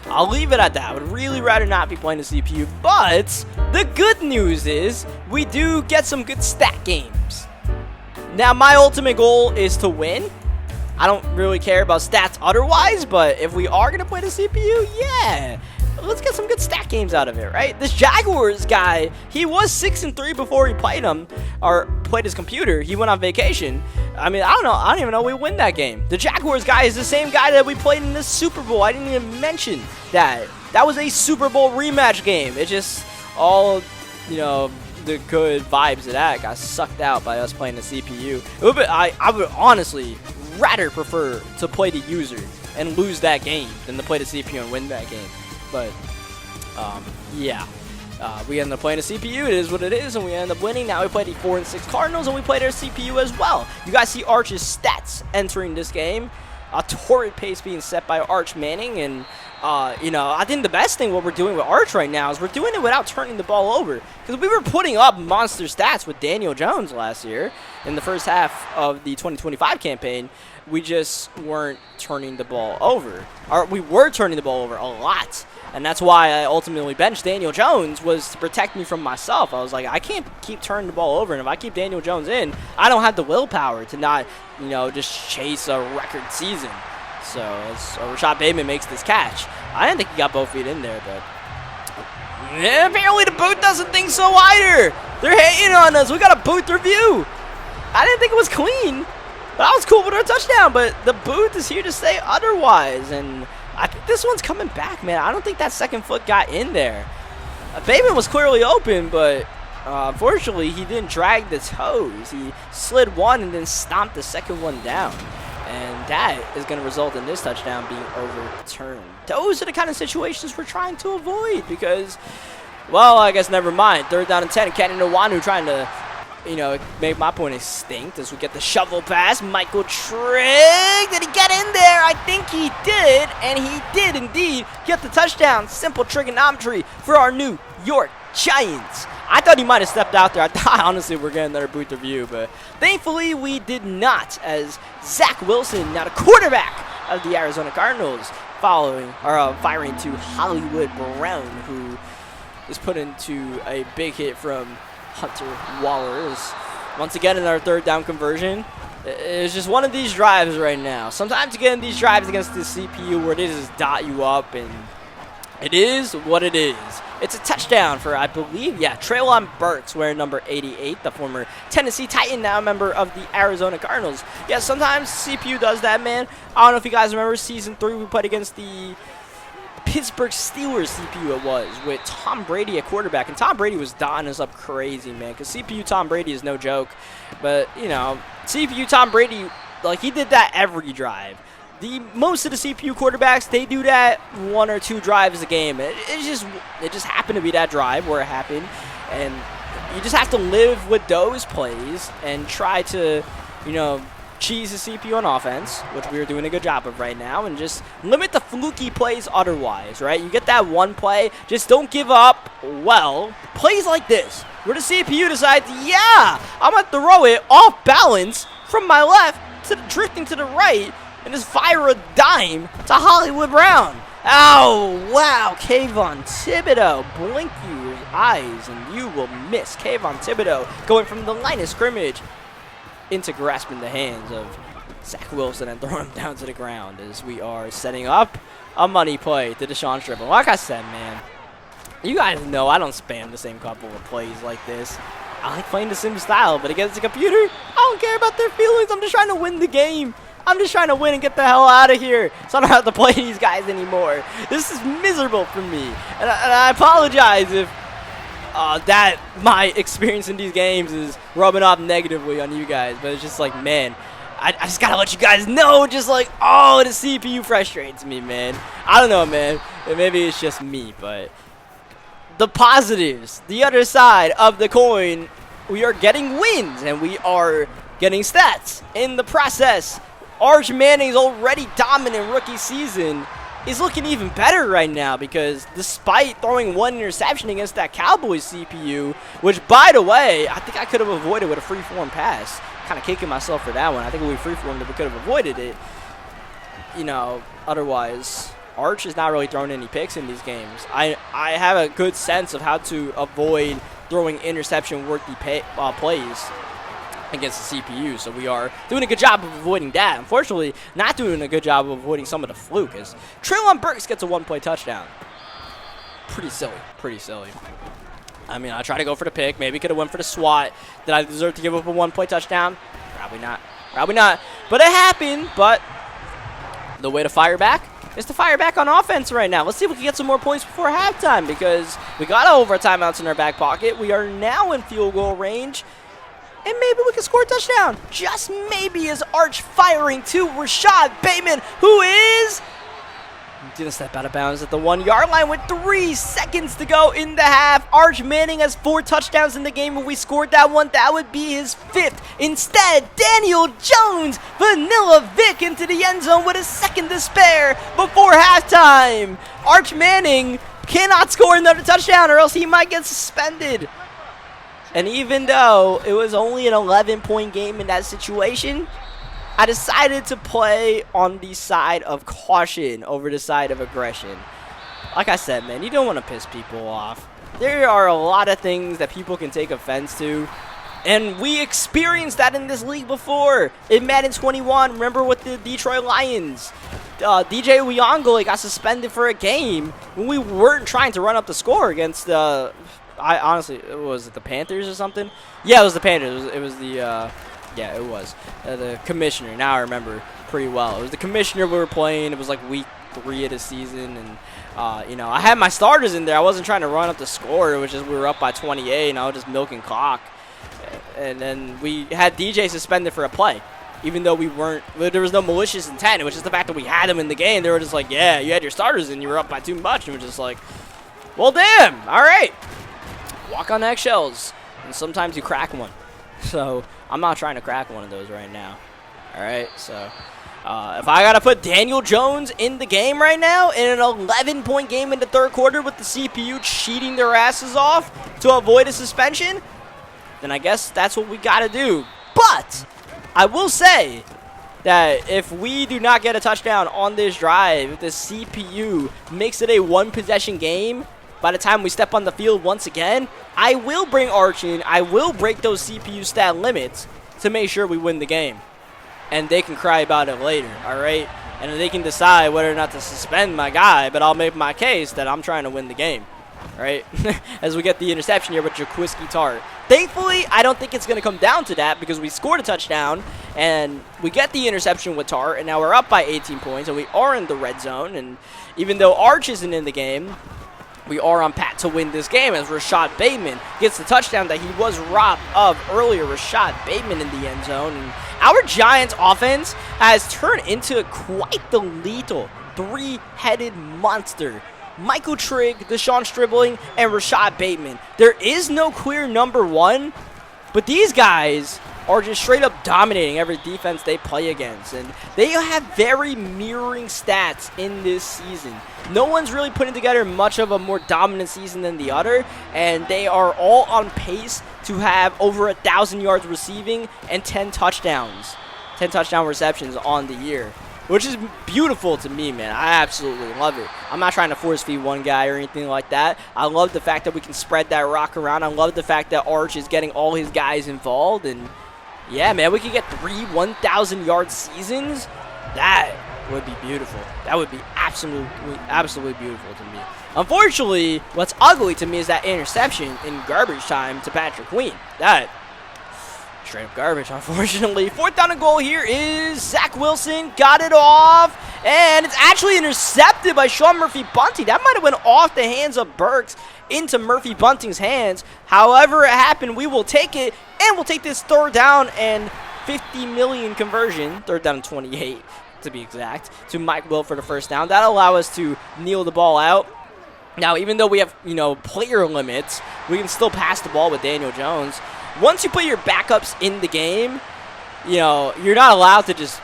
I'll leave it at that. I would really rather not be playing the CPU, but the good news is we do get some good stat games. Now, my ultimate goal is to win. I don't really care about stats otherwise, but if we are going to play the CPU, yeah, let's get some good stat games out of it, right? This Jaguars guy, he was 6-3 before he played him, or played his computer. He went on vacation. I mean, I don't know. I don't even know we win that game. The Jaguars guy is the same guy that we played in the Super Bowl. I didn't even mention that. That was a Super Bowl rematch game. It just all, you know, the good vibes of that got sucked out by us playing the CPU. I would honestly rather prefer to play the user and lose that game than to play the CPU and win that game. But yeah, we ended up playing the CPU. It is what it is, and we ended up winning. Now we play the 4-6 Cardinals, and we played our CPU as well. You guys see Arch's stats entering this game. A torrid pace being set by Arch Manning, and you know, I think the best thing what we're doing with Arch right now is we're doing it without turning the ball over, because we were putting up monster stats with Daniel Jones last year in the first half of the 2025 campaign. We just weren't turning the ball over. Or we were turning the ball over a lot. And that's why I ultimately benched Daniel Jones, was to protect me from myself. I was like, I can't keep turning the ball over. And if I keep Daniel Jones in, I don't have the willpower to not, you know, just chase a record season. So Rashad Bateman makes this catch. I didn't think he got both feet in there, but apparently the booth doesn't think so either. They're hating on us. We got a booth review. I didn't think it was clean. But I was cool with our touchdown, but the booth is here to say otherwise, and I think this one's coming back, man. I don't think that second foot got in there. Bateman was clearly open, but unfortunately, he didn't drag the toes. He slid one and then stomped the second one down, and that is going to result in this touchdown being overturned. Those are the kind of situations we're trying to avoid because, well, I guess never mind. 3rd down and 10, Kenny Nwanu trying to, you know, make my point extinct as we get the shovel pass. Michael Trigg, did he get in there? I think he did, and he did indeed get the touchdown. Simple trigonometry for our New York Giants. I thought he might have stepped out there. I thought, honestly, we're getting another booth review, but thankfully we did not, as Zach Wilson, now the quarterback of the Arizona Cardinals, firing to Hollywood Brown, who is put into a big hit from Hunter Waller. Once again in our 3rd down conversion. It's just one of these drives right now. Sometimes you get in these drives against the CPU where they just dot you up, and it is what it is. It's a touchdown for, I believe, yeah, Treylon Burks, wearing number 88, the former Tennessee Titan, now a member of the Arizona Cardinals. Yeah, sometimes CPU does that, man. I don't know if you guys remember Season 3, we played against the Pittsburgh Steelers CPU it was, with Tom Brady at quarterback, and Tom Brady was dotting us up crazy, man, because CPU Tom Brady is no joke. But, you know, CPU Tom Brady, like, he did that every drive. Most of the CPU quarterbacks, they do that 1 or 2 drives a game. It just happened to be that drive where it happened, and you just have to live with those plays and try to, you know, cheese the CPU on offense, which we are doing a good job of right now, and just limit the fluky plays otherwise, right? You get that one play, just don't give up. Well, plays like this, where the CPU decides, yeah, I'm going to throw it off balance from my left to drifting to the right, and just fire a dime to Hollywood Brown. Oh, wow, Kayvon Thibodeau. Blink your eyes and you will miss. Kayvon Thibodeau going from the line of scrimmage into grasping the hands of Zach Wilson and throwing him down to the ground as we are setting up a money play to Deshaun Strickland. Like I said, man, You guys know I don't spam the same couple of plays like this. I like playing the sim style, but against the computer, I don't care about their feelings. I'm just trying to win the game. I'm just trying to win and get the hell out of here so I don't have to play these guys anymore. This is miserable for me. And I apologize if that my experience in these games is rubbing off negatively on you guys. But it's just like, man, I just got to let you guys know, just like, oh, the CPU frustrates me, man. I don't know, man. Maybe it's just me, but the positives, the other side of the coin, we are getting wins and we are getting stats in the process. Arch Manning's already dominant rookie season is looking even better right now because despite throwing one interception against that Cowboys CPU, which, by the way, I think I could have avoided with a free-form pass. Kind of kicking myself for that one. I think if we free-formed it, we could have avoided it. You know, otherwise, Arch is not really throwing any picks in these games. I have a good sense of how to avoid throwing interception-worthy plays against the CPU, so we are doing a good job of avoiding that. Unfortunately, not doing a good job of avoiding some of the fluke, as Treylon Burks gets a one-play touchdown. Pretty silly, pretty silly. I mean, I tried to go for the pick. Maybe could have went for the swat. Did I deserve to give up a one-play touchdown? Probably not. Probably not. But it happened, but the way to fire back is to fire back on offense right now. Let's see if we can get some more points before halftime because we got over timeouts in our back pocket. We are now in field goal range. And maybe we can score a touchdown. Just maybe is Arch firing to Rashad Bateman, who is gonna step out of bounds at the 1-yard line with 3 seconds to go in the half. Arch Manning has 4 touchdowns in the game. If we scored that one, that would be his 5th. Instead, Daniel Jones, Vanilla Vic into the end zone with a second to spare before halftime. Arch Manning cannot score another touchdown or else he might get suspended. And even though it was only an 11-point game in that situation, I decided to play on the side of caution over the side of aggression. Like I said, man, you don't want to piss people off. There are a lot of things that people can take offense to, and we experienced that in this league before. In Madden 21, remember with the Detroit Lions, DJ Uyongle got suspended for a game when we weren't trying to run up the score against I honestly, was it the Panthers or something? Yeah, it was the Panthers. It was the, yeah, it was. The commissioner. Now I remember pretty well. It was the commissioner we were playing. It was like week 3 of the season. And, you know, I had my starters in there. I wasn't trying to run up the score. It was just we were up by 28, and I was just milking clock. And then we had DJ suspended for a play. Even though we weren't, there was no malicious intent. It was just the fact that we had him in the game. They were just like, yeah, you had your starters in. You were up by too much. And we're just like, well, damn. All right. Walk on eggshells, and sometimes you crack one. So I'm not trying to crack one of those right now. All right, so if I gotta put Daniel Jones in the game right now in an 11-point game in the third quarter with the CPU cheating their asses off to avoid a suspension, then I guess that's what we gotta do. But I will say that if we do not get a touchdown on this drive, if the CPU makes it a one-possession game, by the time we step on the field once again, I will bring Arch in. I will break those CPU stat limits to make sure we win the game. And they can cry about it later, all right? And they can decide whether or not to suspend my guy, but I'll make my case that I'm trying to win the game, all right? As we get the interception here with Jaquiski Tart. Thankfully, I don't think it's going to come down to that because we scored a touchdown, and we get the interception with Tart, and now we're up by 18 points, and we are in the red zone. And even though Arch isn't in the game, we are on pat to win this game as Rashad Bateman gets the touchdown that he was robbed of earlier. Rashad Bateman in the end zone. And our Giants offense has turned into quite the lethal 3-headed monster. Michael Trigg, Deshaun Stribling, and Rashad Bateman. There is no clear number 1, but these guys are just straight up dominating every defense they play against. And they have very mirroring stats in this season. No one's really putting together much of a more dominant season than the other. And they are all on pace to have over 1,000 yards receiving and 10 touchdowns. 10 touchdown receptions on the year. Which is beautiful to me, man. I absolutely love it. I'm not trying to force feed one guy or anything like that. I love the fact that we can spread that rock around. I love the fact that Arch is getting all his guys involved. And yeah, man, we could get 3 1,000-yard seasons. That would be beautiful. That would be absolutely absolutely beautiful to me. Unfortunately, what's ugly to me is that interception in garbage time to Patrick Queen. That straight up garbage, unfortunately. 4th down and goal here is Zach Wilson. Got it off. And it's actually intercepted by Sean Murphy-Bunting. That might have went off the hands of Burks into Murphy-Bunting's hands. However it happened, we will take it. And we'll take this 3rd down and 50 million conversion. 3rd down and 28 to be exact. To Mike Will for the 1st down. That'll allow us to kneel the ball out. Now, even though we have, player limits, we can still pass the ball with Daniel Jones. Once you put your backups in the game, you're not allowed to just,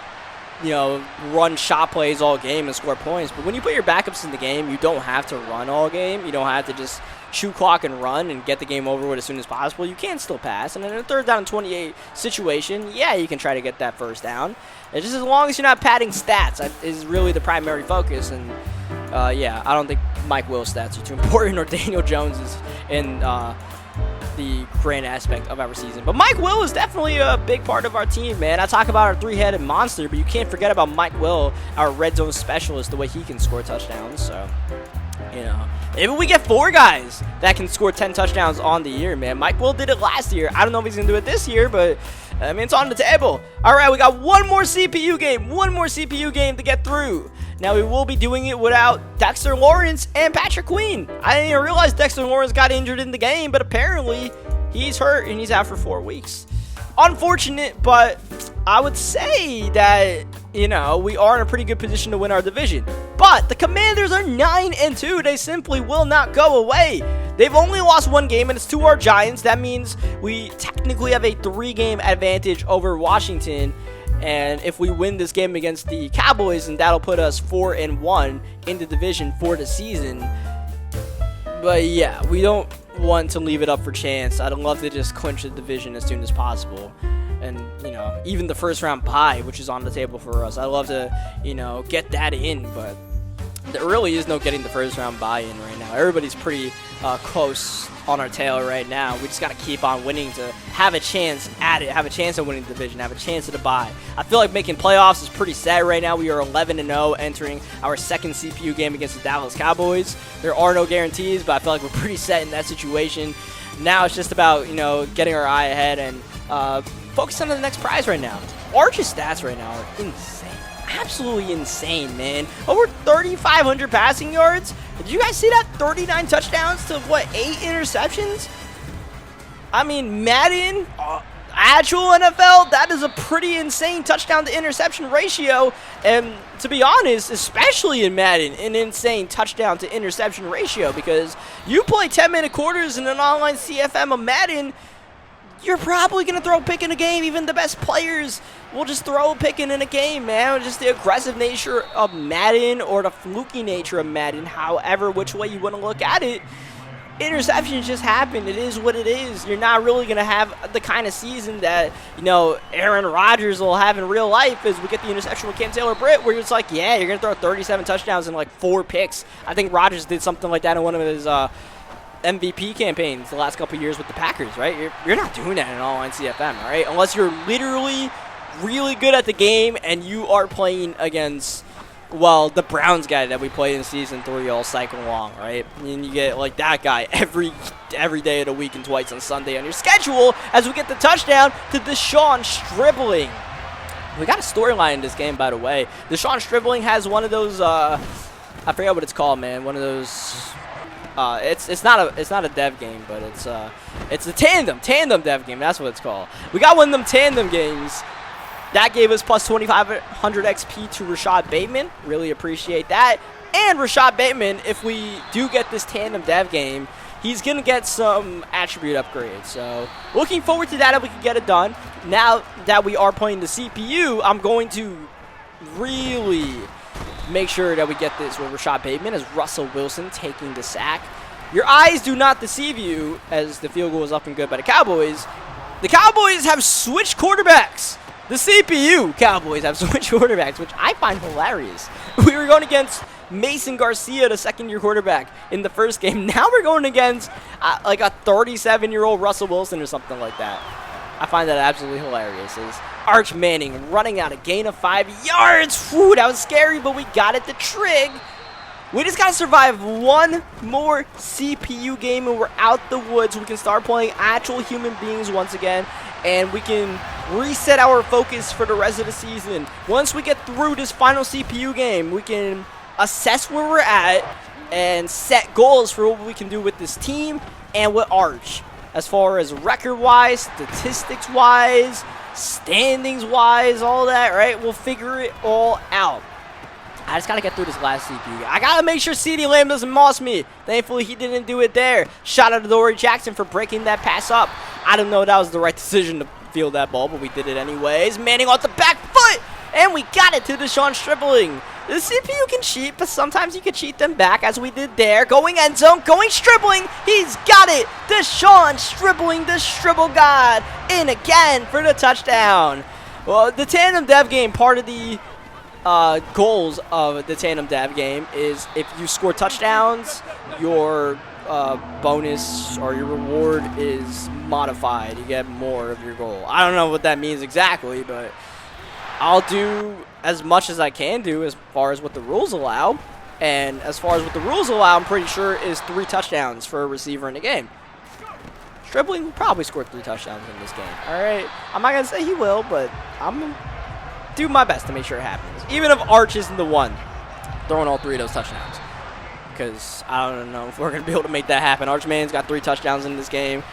run shot plays all game and score points. But when you put your backups in the game, you don't have to run all game. You don't have to just shoot clock and run and get the game over with as soon as possible. You can still pass. And in a 3rd down and 28 situation, yeah, you can try to get that 1st down. It's just as long as you're not padding stats is really the primary focus. And, yeah, I don't think Mike Will's stats are too important or Daniel Jones's in the grand aspect of our season. But Mike Will is definitely a big part of our team, man. I talk about our 3-headed monster, but you can't forget about Mike Will, our red zone specialist, the way he can score touchdowns. So, maybe we get 4 guys that can score 10 touchdowns on the year, man. Mike Will did it last year. I don't know if he's going to do it this year, but, it's on the table. All right, we got one more CPU game to get through. Now, we will be doing it without Dexter Lawrence and Patrick Queen. I didn't even realize Dexter Lawrence got injured in the game, but apparently he's hurt and he's out for 4 weeks. Unfortunate, but I would say that, we are in a pretty good position to win our division. But the Commanders are 9-2. They simply will not go away. They've only lost 1 game, and it's to our Giants. That means we technically have a 3-game advantage over Washington. And if we win this game against the Cowboys, then that'll put us 4-1 in the division for the season. But yeah, we don't want to leave it up for chance. I'd love to just clinch the division as soon as possible. And, even the 1st round bye, which is on the table for us. I'd love to, get that in, but there really is no getting the 1st round bye in right now. Everybody's pretty close on our tail right now. We just got to keep on winning to have a chance at it, have a chance at winning the division, have a chance at a bye. I feel like making playoffs is pretty sad right now. We are 11-0 entering our 2nd CPU game against the Dallas Cowboys. There are no guarantees, but I feel like we're pretty set in that situation. Now it's just about, getting our eye ahead and focusing on the next prize right now. Arch's stats right now are insane. Absolutely insane, man. Over 3,500 passing yards. Did you guys see that? 39 touchdowns to, 8 interceptions? I mean, Madden, actual NFL, that is a pretty insane touchdown to interception ratio. And to be honest, especially in Madden, an insane touchdown to interception ratio. Because you play 10-minute quarters in an online CFM of Madden, you're probably going to throw a pick in a game. Even the best players will just throw a pick in a game, man. Just the aggressive nature of Madden or the fluky nature of Madden, however, which way you want to look at it. Interceptions just happen. It is what it is. You're not really going to have the kind of season that, Aaron Rodgers will have in real life as we get the interception with Cam Taylor-Britt, where it's like, yeah, you're going to throw 37 touchdowns and 4 picks. I think Rodgers did something like that in one of his MVP campaigns the last couple of years with the Packers, right? You're not doing that in online CFM, all right? Unless you're literally really good at the game and you are playing against, the Browns guy that we played in Season 3 all cycle long, right? And you get, that guy every day of the week and twice on Sunday on your schedule as we get the touchdown to Deshaun Stribling. We got a storyline in this game, by the way. Deshaun Stribling has one of those, I forget what it's called, man. One of those... It's not a dev game, but it's a tandem dev game. That's what it's called. We got one of them tandem games that gave us plus 2,500 XP to Rashad Bateman. Really appreciate that. And Rashad Bateman, if we do get this tandem dev game, he's gonna get some attribute upgrades. So looking forward to that if we can get it done. Now that we are playing the CPU, I'm going to really make sure that we get this with Rashad Bateman as Russell Wilson taking the sack. Your eyes do not deceive you as the field goal is up and good by the Cowboys. The Cowboys have switched quarterbacks. The CPU Cowboys have switched quarterbacks, which I find hilarious. We were going against Mason Garcia, the 2nd-year quarterback, in the first game. Now we're going against a 37-year-old Russell Wilson or something like that. I find that absolutely hilarious. Is Arch Manning running out a gain of 5 yards. Whew, that was scary, but we got it to trig. We just gotta survive one more CPU game and we're out the woods. We can start playing actual human beings once again, and we can reset our focus for the rest of the season. Once we get through this final CPU game, we can assess where we're at and set goals for what we can do with this team and with Arch. As far as record-wise, statistics-wise, standings-wise, all that, right? We'll figure it all out. I just gotta get through this last CPU. I gotta make sure CeeDee Lamb doesn't moss me. Thankfully, he didn't do it there. Shout out to Dory Jackson for breaking that pass up. I don't know if that was the right decision to field that ball, but we did it anyways. Manning off the back foot, and we got it to Deshaun Stribling. The CPU can cheat, but sometimes you can cheat them back, as we did there. Going end zone, going Stribling. He's got it. Deshaun Stribling, the Stribble God, in again for the touchdown. Well, the tandem dev game, part of the goals of the tandem dev game is if you score touchdowns, your bonus or your reward is modified. You get more of your goal. I don't know what that means exactly, but I'll do as much as I can do as far as what the rules allow. And as far as what the rules allow, I'm pretty sure is 3 touchdowns for a receiver in the game. Stribling will probably score 3 touchdowns in this game. All right, I'm not gonna say he will, but I'm gonna do my best to make sure it happens. Even if Arch isn't the one throwing all 3 of those touchdowns, because I don't know if we're gonna be able to make that happen. Archman's got 3 touchdowns in this game.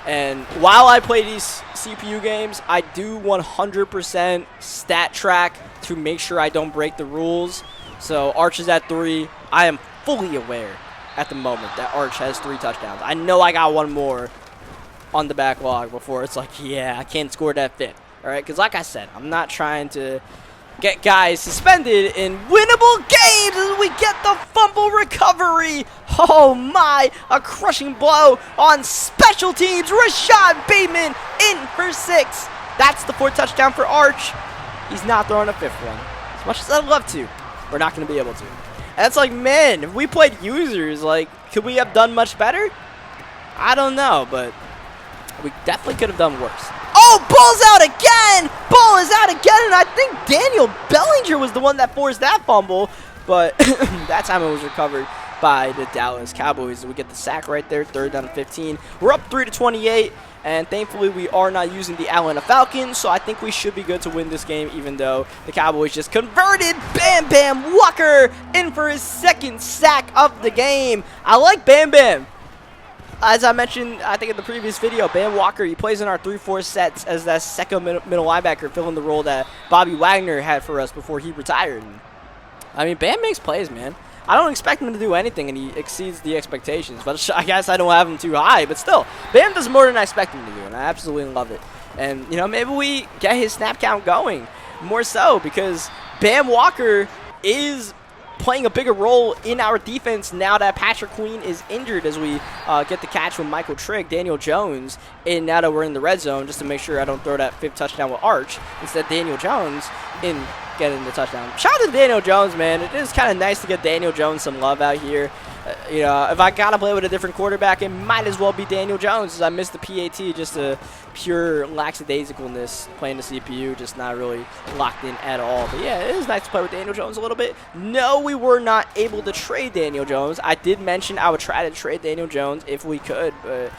And while I play these CPU games, I do 100% stat track to make sure I don't break the rules. So Arch is at 3. I am fully aware at the moment that Arch has 3 touchdowns. I know I got 1 more on the backlog before it's like, yeah, I can't score that 5th. All right, because like I said, I'm not trying to get guys suspended in winnable games as we get the fumble recovery. Oh my, a crushing blow on special teams. Rashad Bateman in for 6. That's the 4th touchdown for Arch. He's not throwing a 5th one. As much as I'd love to, we're not going to be able to. And it's like, man, if we played users, like, could we have done much better? I don't know, but we definitely could have done worse. Oh, ball's out again! Ball is out again, and I think Daniel Bellinger was the one that forced that fumble, but that time it was recovered by the Dallas Cowboys. We get the sack right there, 3rd down and 15. We're up 3-28, and thankfully we are not using the Atlanta Falcons, so I think we should be good to win this game, even though the Cowboys just converted. Bam Bam Walker in for his 2nd sack of the game. I like Bam Bam. As I mentioned, I think in the previous video, Bam Walker, he plays in our 3-4 sets as that second middle linebacker, filling the role that Bobby Wagner had for us before he retired. I mean, Bam makes plays, man. I don't expect him to do anything, and he exceeds the expectations. But I guess I don't have him too high. But still, Bam does more than I expect him to do, and I absolutely love it. And, you know, maybe we get his snap count going more so, because Bam Walker is playing a bigger role in our defense now that Patrick Queen is injured, as we get the catch from Michael Trigg, Daniel Jones, and now that we're in the red zone, just to make sure I don't throw that 5th touchdown with Arch. Instead, Daniel Jones in getting the touchdown. Shout out to Daniel Jones, man. It is kind of nice to get Daniel Jones some love out here. You know, if I got to play with a different quarterback, it might as well be Daniel Jones, as I missed the PAT, just a pure lackadaisicalness playing the CPU, just not really locked in at all. But yeah, it is nice to play with Daniel Jones a little bit. No, we were not able to trade Daniel Jones. I did mention I would try to trade Daniel Jones if we could, but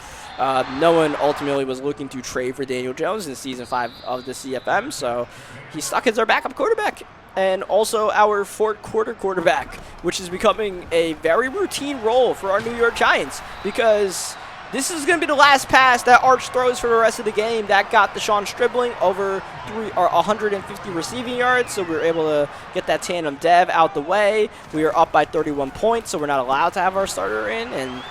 no one ultimately was looking to trade for Daniel Jones in Season 5 of the CFM, so he's stuck as our backup quarterback. And also our 4th quarter quarterback, which is becoming a very routine role for our New York Giants, because this is going to be the last pass that Arch throws for the rest of the game. That got Deshaun Stribling over 150 receiving yards, so we were able to get that tandem dev out the way. We are up by 31 points, so we're not allowed to have our starter in. And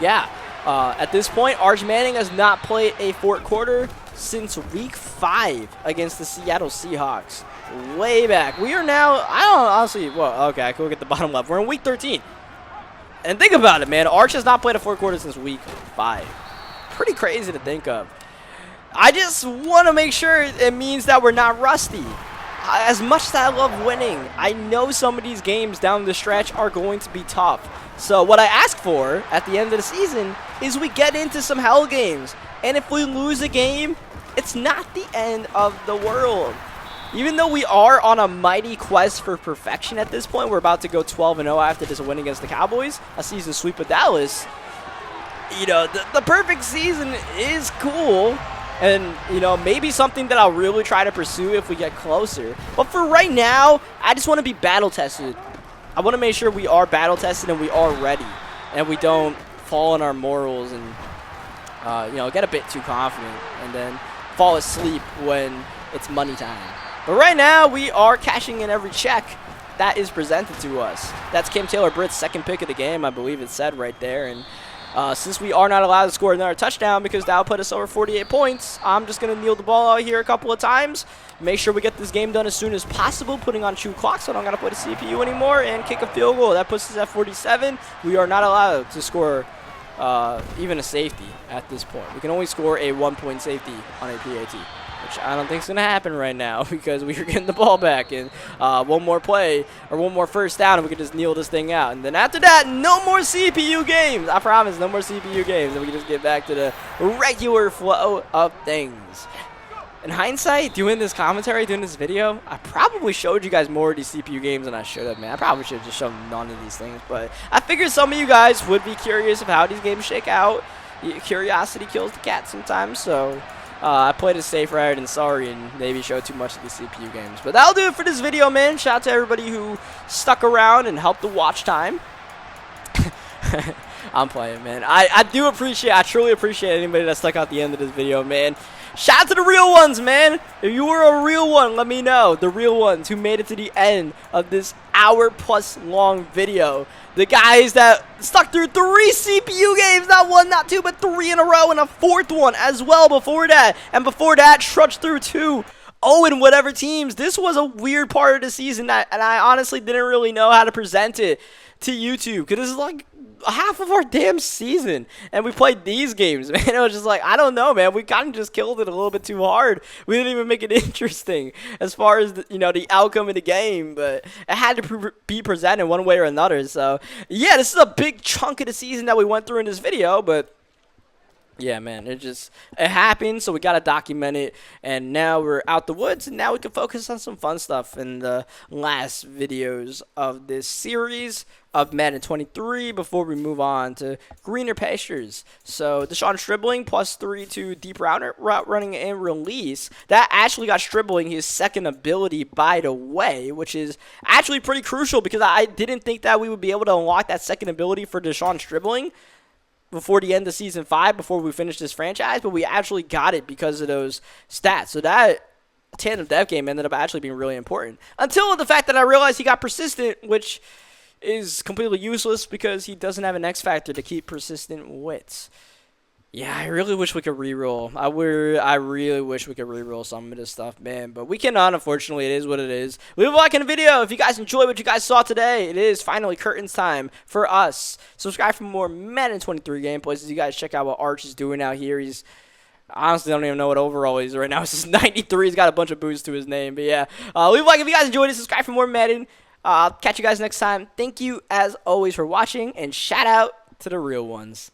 yeah, at this point, Arch Manning has not played a 4th quarter since week 5 against the Seattle Seahawks. Way back. We are now, I don't honestly, well, okay, I could look at the bottom left. We're in week 13. And think about it, man. Arch has not played a 4th quarter since week 5. Pretty crazy to think of. I just want to make sure it means that we're not rusty. As much as I love winning, I know some of these games down the stretch are going to be tough. So what I ask for at the end of the season is we get into some hell games. And if we lose a game, it's not the end of the world. Even though we are on a mighty quest for perfection at this point, we're about to go 12-0 after this win against the Cowboys, a season sweep of Dallas. You know, the perfect season is cool, and, you know, maybe something that I'll really try to pursue if we get closer. But for right now, I just want to be battle-tested. I want to make sure we are battle-tested and we are ready, and we don't fall on our morals and, you know, get a bit too confident and then fall asleep when it's money time. But right now, we are cashing in every check that is presented to us. That's Cam Taylor-Britt's second pick of the game, I believe it said right there. And since we are not allowed to score another touchdown because that will put us over 48 points, I'm just going to kneel the ball out here a couple of times, make sure we get this game done as soon as possible, putting on shoe clock so I don't got to play the CPU anymore, and kick a field goal. That puts us at 47. We are not allowed to score even a safety at this point. We can only score a 1-point safety on a PAT, which I don't think is going to happen right now because we are getting the ball back. And one more play or one more first down, and we can just kneel this thing out. And then after that, no more CPU games. I promise, no more CPU games. And we can just get back to the regular flow of things. In hindsight, doing this commentary, doing this video, I probably showed you guys more of these CPU games than I should have, man. I probably should have just shown none of these things. But I figured some of you guys would be curious of how these games shake out. Curiosity kills the cat sometimes, so I played it safe rather than sorry and maybe showed too much of the CPU games. But that'll do it for this video, man. Shout out to everybody who stuck around and helped the watch time. I'm playing, man. I truly appreciate anybody that stuck out the end of this video, man. Shout out to the real ones, man. If you were a real one, let me know. The real ones who made it to the end of this hour-plus long video. The guys that stuck through 3 CPU games, not 1, not 2, but 3 in a row, and a 4th one as well before that. And before that, trudged through 2 and whatever teams. This was a weird part of the season, and I honestly didn't really know how to present it to YouTube, because this is like half of our damn season, and we played these games, man. It was just like, I don't know, man. We kind of just killed it a little bit too hard. We didn't even make it interesting as far as the outcome of the game, but it had to be presented one way or another. So yeah, this is a big chunk of the season that we went through in this video, but yeah, man, it happened, so we got to document it, and now we're out the woods, and now we can focus on some fun stuff in the last videos of this series of Madden 23 before we move on to greener pastures. So Deshaun Stribling +3 to deep route running and release. That actually got Stribling his second ability, by the way, which is actually pretty crucial because I didn't think that we would be able to unlock that second ability for Deshaun Stribling before the end of Season 5, before we finish this franchise, but we actually got it because of those stats. So that tandem dev game ended up actually being really important. Until the fact that I realized he got persistent, which is completely useless because he doesn't have an X factor to keep persistent with. Yeah, I really wish we could reroll. I really wish we could reroll some of this stuff, man. But we cannot, unfortunately. It is what it is. Leave a like in the video if you guys enjoyed what you guys saw today. It is finally curtains time for us. Subscribe for more Madden 23 gameplays as you guys check out what Arch is doing out here. He's honestly, I don't even know what overall he is right now. It's just 93. He's got a bunch of boosts to his name. But yeah, leave a like if you guys enjoyed it. Subscribe for more Madden. I'll catch you guys next time. Thank you, as always, for watching. And shout out to the real ones.